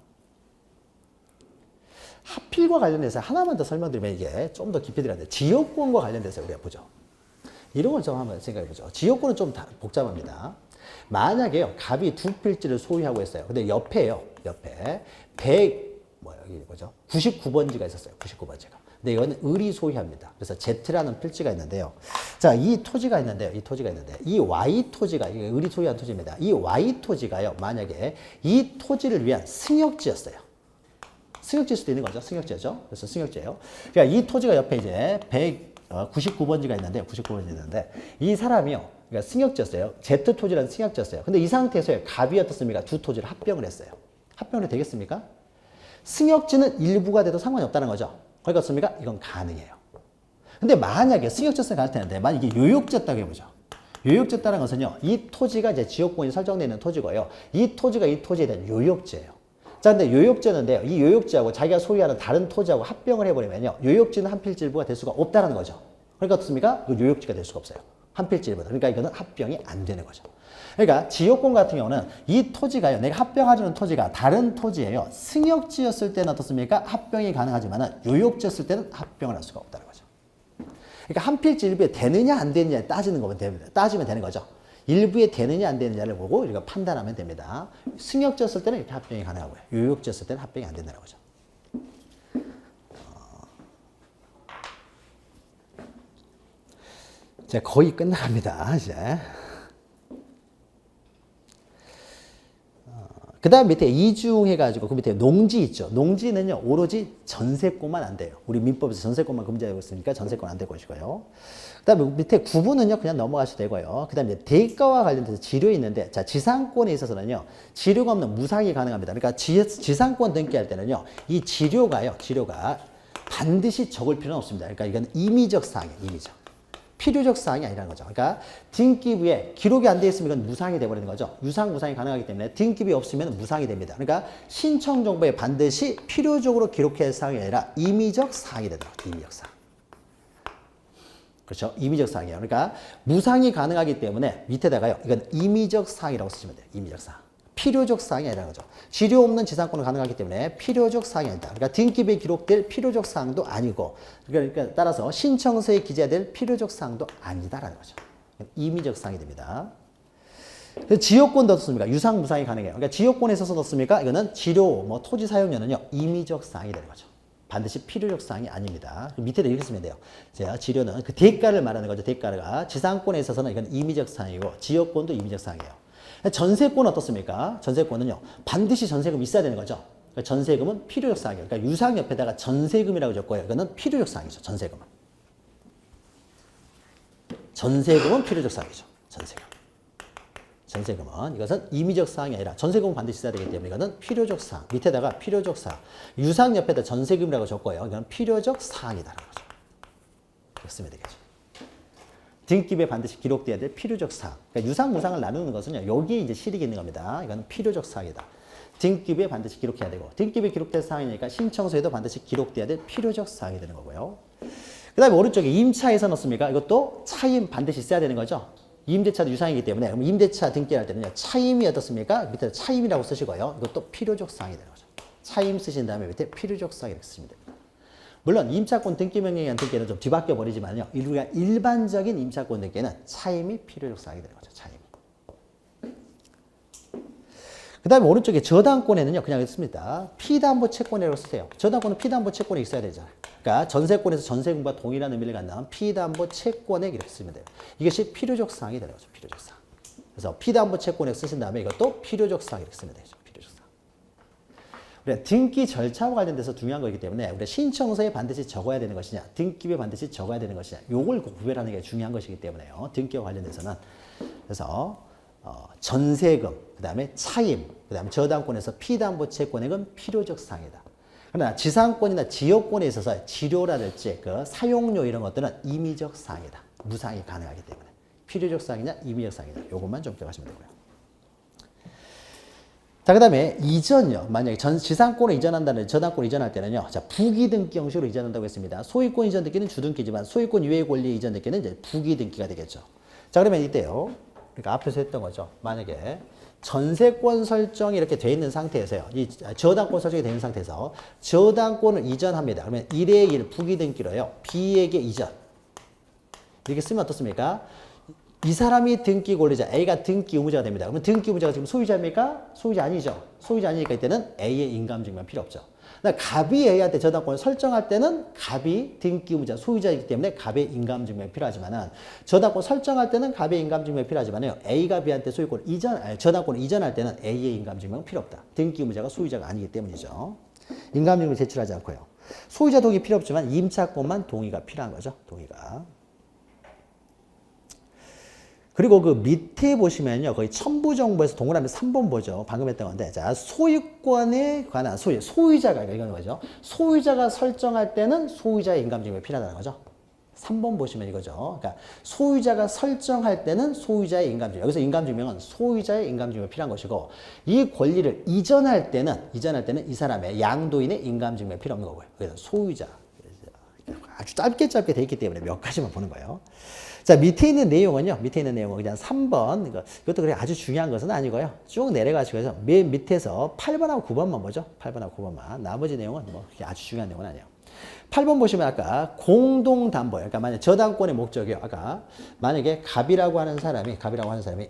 하필과 관련해서 하나만 더 설명드리면 이게 좀 더 깊이 들어가는데 지역권과 관련돼서 우리가 보죠. 이런 걸 좀 한번 생각해 보죠. 지역권은 좀 복잡합니다. 만약에요, 갑이 두 필지를 소유하고 있어요. 근데 옆에 99번지가 있었어요. 99번지가. 근데 이건 을이 소유합니다. 그래서 Z라는 필지가 있는데요. 자, 이 토지가 있는데 이 Y 토지가, 이게 을이 소유한 토지입니다. 이 Y 토지가요, 만약에 이 토지를 위한 승역지였어요. 승역지일 수도 있는 거죠. 승역지죠. 그래서 승역지예요. 그러니까 이 토지가 옆에 이제 199번지가 있는데, 이 사람이요, 그러니까 승역지였어요. Z 토지라는 승역지였어요. 근데 이 상태에서 갑이 어떻습니까? 두 토지를 합병을 했어요. 합병을 해도 되겠습니까? 승역지는 일부가 돼도 상관이 없다는 거죠. 그러니까 어떻습니까? 이건 가능해요. 근데 만약에 승역지였으면 가능할 텐데, 만약에 요역지였다고 해보죠. 요역지였다는 것은요, 이 토지가 이제 지역권이 설정되어 있는 토지고요. 이 토지가 이 토지에 대한 요역지예요. 자, 근데 요역지였는데요, 이 요역지하고 자기가 소유하는 다른 토지하고 합병을 해버리면요, 요역지는 한 필지 일부가 될 수가 없다는 거죠. 그러니까 어떻습니까? 그 요역지가 될 수가 없어요. 한 필지 일부다. 그러니까 이거는 합병이 안 되는 거죠. 그러니까 지역권 같은 경우는 이 토지가요, 내가 합병하자는 토지가 다른 토지예요. 승역지였을 때는 어떻습니까? 합병이 가능하지만 요역지였을 때는 합병을 할 수가 없다는 거죠. 그러니까 한 필지 일부에 되느냐 안 되느냐 따지면 되는 거죠. 일부에 되느냐 안 되느냐를 보고 우리가 판단하면 됩니다. 승역지였을 때는 이렇게 합병이 가능하고요. 요역지였을 때는 합병이 안 된다는 거죠. 이제 거의 끝나갑니다. 이제. 그 다음 밑에 이중해가지고 그 밑에 농지 있죠. 농지는요, 오로지 전세권만 안 돼요. 우리 민법에서 전세권만 금지하고 있으니까 전세권 안 될 것이고요. 그 다음에 밑에 구분은요, 그냥 넘어가셔도 되고요. 그 다음에 대가와 관련돼서 지료 있는데, 자, 지상권에 있어서는요, 지료가 없는 무상이 가능합니다. 그러니까 지상권 등기할 때는요, 이 지료가 반드시 적을 필요는 없습니다. 그러니까 이건 임의적 사항이에요, 임의적. 필요적 사항이 아니라는 거죠. 그러니까 등기부에 기록이 안 돼 있으면 이건 무상이 돼버리는 거죠. 유상 무상이 가능하기 때문에 등기부에 없으면 무상이 됩니다. 그러니까 신청 정보에 반드시 필요적으로 기록해야 할 사항이 아니라 임의적 사항이 된다. 임의적 사항. 그렇죠? 임의적 사항이에요. 그러니까 무상이 가능하기 때문에 밑에다가요, 이건 임의적 사항이라고 쓰시면 돼요. 임의적 사항. 필요적 사항이 아니라는 거죠. 지료 없는 지상권은 가능하기 때문에 필요적 사항이 아니다. 그러니까 등기부에 기록될 필요적 사항도 아니고, 그러니까 따라서 신청서에 기재될 필요적 사항도 아니다라는 거죠. 임의적 사항이 됩니다. 지역권도 어떻습니까? 유상 무상이 가능해요. 그러니까 지역권에 있어서 어떻습니까? 이거는 지료, 토지 사용료는요, 임의적 사항이 되는 거죠. 반드시 필요적 사항이 아닙니다. 밑에도 이렇게 쓰면 돼요. 자, 지료는 그 대가를 말하는 거죠. 대가가 지상권에 있어서는 이건 임의적 사항이고, 지역권도 임의적 사항이에요. 전세권은 어떻습니까? 전세권은요, 반드시 전세금이 있어야 되는 거죠. 그러니까 전세금은 필요적 사항이에요. 그러니까 유상 옆에다가 전세금이라고 적고요. 이거는 필요적 사항이죠. 전세금은. 전세금은 필요적 사항이죠. 전세금. 전세금은 이것은 임의적 사항이 아니라 전세금은 반드시 있어야 되기 때문에 이거는 필요적 사항. 밑에다가 필요적 사항. 유상 옆에다 전세금이라고 적고요. 이건 필요적 사항이다라는 거죠. 그렇게 쓰면 되겠죠. 등기부에 반드시 기록돼야 될 필요적 사항. 그러니까 유상, 무상을 나누는 것은요, 여기에 이제 실익이 있는 겁니다. 이거는 필요적 사항이다. 등기부에 반드시 기록해야 되고, 등기부에 기록될 사항이니까 신청서에도 반드시 기록돼야 될 필요적 사항이 되는 거고요. 그 다음에 오른쪽에 임차에서 넣습니까? 이것도 차임 반드시 있어야 되는 거죠. 임대차도 유상이기 때문에, 그럼 임대차 등기할 때는요, 차임이 어떻습니까? 밑에 차임이라고 쓰시고요. 이것도 필요적 사항이 되는 거죠. 차임 쓰신 다음에 밑에 필요적 사항이 이렇게 쓰면 됩니다. 물론 임차권 등기명령에 의한 등기는 좀 뒤바뀌어 버리지만요. 우리가 일반적인 임차권 등기는 차임이 필요적 사항이 되는 거죠. 차임이. 그 다음에 오른쪽에 저당권에는요. 그냥 있습니다. 피담보 채권이라고 쓰세요. 저당권은 피담보 채권이 있어야 되잖아요. 그러니까 전세권에서 전세금과 동일한 의미를 갖는 피담보 채권액 이렇게 쓰면 돼요. 이것이 필요적 사항이 되는 거죠. 필요적 사항. 그래서 피담보 채권액 쓰신 다음에 이것도 필요적 사항 이렇게 쓰면 되죠. 필요적 사항. 우리가 등기 절차와 관련돼서 중요한 거기 때문에 우리가 신청서에 반드시 적어야 되는 것이냐, 등기부에 반드시 적어야 되는 것이냐, 요걸 구별하는 게 중요한 것이기 때문에요. 등기와 관련돼서는. 그래서 전세금, 그 다음에 차임, 그 다음에 저당권에서 피담보 채권액은 필요적 사항이다. 그러나 지상권이나 지역권에 있어서 지료라든지 그 사용료 이런 것들은 임의적 사항이다. 무상이 가능하기 때문에. 필요적 사항이냐, 임의적 사항이냐. 요것만 좀 기억하시면 되고요. 자, 그 다음에 이전요. 만약에 지상권을 이전한다는, 저당권을 이전할 때는요. 자, 부기등기 형식으로 이전한다고 했습니다. 소유권 이전 등기는 주등기지만 소유권 이외의 권리 이전 등기는 이제 부기등기가 되겠죠. 자, 그러면 이때요. 그러니까 앞에서 했던 거죠. 만약에 전세권 설정이 이렇게 돼 있는 상태에서요. 이 저당권 설정이 되어 있는 상태에서 저당권을 이전합니다. 그러면 1의 1 부기등기로요. B에게 이전. 이렇게 쓰면 어떻습니까? 이 사람이 등기 권리자, A가 등기 의무자가 됩니다. 그러면 등기 의무자가 지금 소유자입니까? 소유자 아니죠. 소유자 아니니까 이때는 A의 인감증명 필요 없죠. 그러니까 갑이 A한테 저당권을 설정할 때는 갑이 등기 의무자 소유자이기 때문에 갑의 인감증명이 필요하지만은 저당권 설정할 때는 갑의 인감증명이 필요하지만요. A가 B한테 소유권 저당권을 이전할 때는 A의 인감증명은 필요 없다. 등기 의무자가 소유자가 아니기 때문이죠. 인감증명을 제출하지 않고요. 소유자 동의 필요 없지만 임차권만 동의가 필요한 거죠. 동의가. 그리고 그 밑에 보시면요. 거의 첨부정보에서 동그라미 3번 보죠. 방금 했던 건데. 자, 소유권에 관한 소유자가 이건 거죠. 소유자가 설정할 때는 소유자의 인감증명이 필요하다는 거죠. 3번 보시면 이거죠. 그러니까 소유자가 설정할 때는 소유자의 인감증명. 여기서 인감증명은 소유자의 인감증명이 필요한 것이고 이 권리를 이전할 때는 이 사람의 양도인의 인감증명이 필요 없는 거고요. 그래서 소유자. 아주 짧게 돼 있기 때문에 몇 가지만 보는 거예요. 자, 밑에 있는 내용은 그냥 3번, 이것도 그래 아주 중요한 것은 아니고요. 쭉 내려가시고 해서 맨 밑에서 8번하고 9번만 보죠. 8번하고 9번만. 나머지 내용은 뭐 아주 중요한 내용은 아니에요. 8번 보시면 아까 공동담보, 그러니까 만약 저당권의 목적이요. 아까 만약에 갑이라고 하는 사람이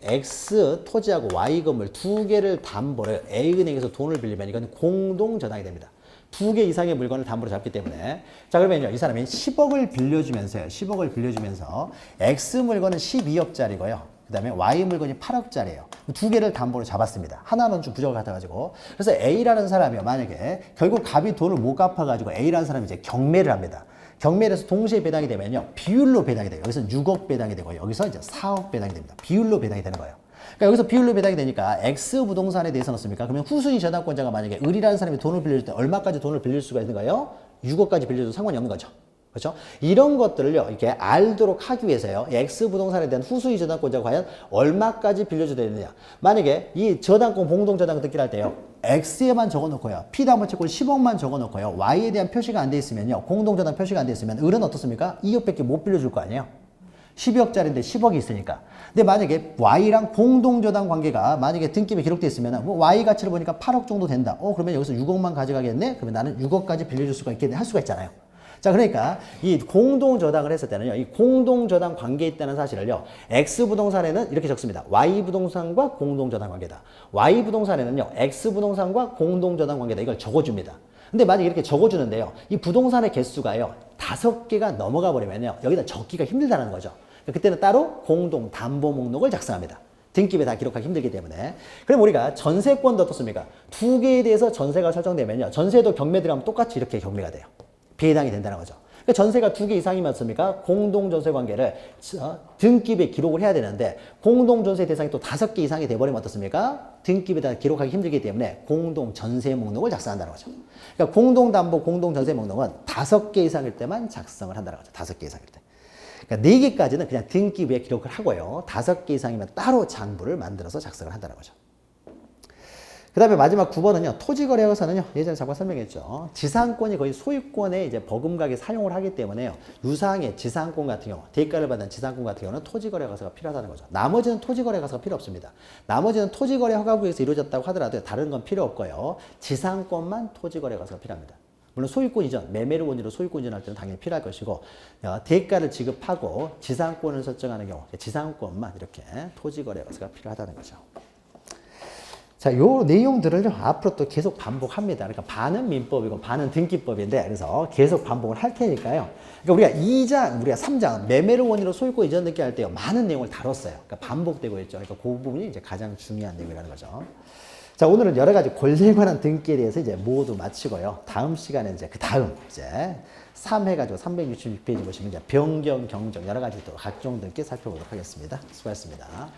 X 토지하고 Y 건물 두 개를 담보를 A은행에서 돈을 빌리면 이건 공동저당이 됩니다. 2개 이상의 물건을 담보로 잡기 때문에. 자, 그러면요. 이 사람이 10억을 빌려주면서요. 10억을 빌려주면서 X 물건은 12억짜리고요. 그 다음에 Y 물건이 8억짜리예요. 두 개를 담보로 잡았습니다. 하나는 좀 부족할 것 같아가지고. 그래서 A라는 사람이요. 만약에 결국 갑이 돈을 못 갚아가지고 A라는 사람이 이제 경매를 합니다. 경매를 해서 동시에 배당이 되면요. 비율로 배당이 돼요. 여기서 6억 배당이 되고 여기서 이제 4억 배당이 됩니다. 비율로 배당이 되는 거예요. 그러니까 여기서 비율로 배당이 되니까 X 부동산에 대해서는 어떻습니까? 그러면 후순위 저당권자가 만약에 을이라는 사람이 돈을 빌릴 때 얼마까지 돈을 빌릴 수가 있는가요? 6억까지 빌려도 상관이 없는 거죠. 그렇죠? 이런 것들을요, 이렇게 알도록 하기 위해서요, X 부동산에 대한 후순위 저당권자가 과연 얼마까지 빌려줘야 되느냐. 만약에 이 저당권, 공동저당 듣기를 할 때요, X에만 적어 놓고요, P담보 채권 10억만 적어 놓고요, Y에 대한 표시가 안 돼 있으면요, 공동저당 표시가 안 돼 있으면 을은 어떻습니까? 2억밖에 못 빌려줄 거 아니에요? 12억짜리인데 10억이 있으니까. 근데 만약에 Y랑 공동저당 관계가 만약에 등기부에 기록되어 있으면 뭐 Y 가치를 보니까 8억 정도 된다. 그러면 여기서 6억만 가져가겠네? 그러면 나는 6억까지 빌려줄 수가 있겠네? 할 수가 있잖아요. 자, 그러니까 이 공동저당을 했을 때는요, 이 공동저당 관계에 있다는 사실을요, X부동산에는 이렇게 적습니다. Y부동산과 공동저당 관계다. Y부동산에는요, X부동산과 공동저당 관계다. 이걸 적어줍니다. 근데 만약에 이렇게 적어주는데요, 이 부동산의 개수가요, 5개가 넘어가 버리면요, 여기다 적기가 힘들다는 거죠. 그때는 따로 공동 담보 목록을 작성합니다. 등기부에 다 기록하기 힘들기 때문에. 그럼 우리가 전세권도 어떻습니까? 2개에 대해서 전세가 설정되면요, 전세도 경매 들어가면 똑같이 이렇게 경매가 돼요. 배당이 된다는 거죠. 그러니까 전세가 2개 이상이면 어떻습니까? 공동전세 관계를 등기부에 기록을 해야 되는데 공동전세 대상이 또 5개 이상이 돼버리면 어떻습니까? 등기부에다 기록하기 힘들기 때문에 공동전세 목록을 작성한다는 거죠. 그러니까 공동담보, 공동전세 목록은 5개 이상일 때만 작성을 한다는 거죠. 5개 이상일 때. 그러니까 4개까지는 그냥 등기부에 기록을 하고요. 5개 이상이면 따로 장부를 만들어서 작성을 한다는 거죠. 그 다음에 마지막 9번은요, 토지거래허가서는요, 예전에 잠깐 설명했죠. 지상권이 거의 소유권에 이제 버금가게 사용을 하기 때문에요, 유사항의 지상권 같은 경우, 대가를 받는 지상권 같은 경우는 토지거래허가서가 필요하다는 거죠. 나머지는 토지거래허가서가 필요 없습니다. 나머지는 토지거래허가구에서 이루어졌다고 하더라도 다른 건 필요 없고요. 지상권만 토지거래허가서가 필요합니다. 물론 소유권 이전, 매매를 원인으로 소유권 이전할 때는 당연히 필요할 것이고, 대가를 지급하고 지상권을 설정하는 경우, 지상권만 이렇게 토지거래허가서가 필요하다는 거죠. 자, 요 내용들을 앞으로 또 계속 반복합니다. 그러니까 반은 민법이고 반은 등기법인데, 그래서 계속 반복을 할 테니까요. 그러니까 우리가 3장, 매매를 원인으로 소유권 이전 등기 할 때요, 많은 내용을 다뤘어요. 그러니까 반복되고 있죠. 그러니까 그 부분이 이제 가장 중요한 내용이라는 거죠. 자, 오늘은 여러 가지 권리에 관한 등기에 대해서 이제 모두 마치고요. 다음 시간에 이제 3 해가지고 366페이지 보시면 이제 변경, 경정, 여러 가지 또 각종 등기 살펴보도록 하겠습니다. 수고하셨습니다.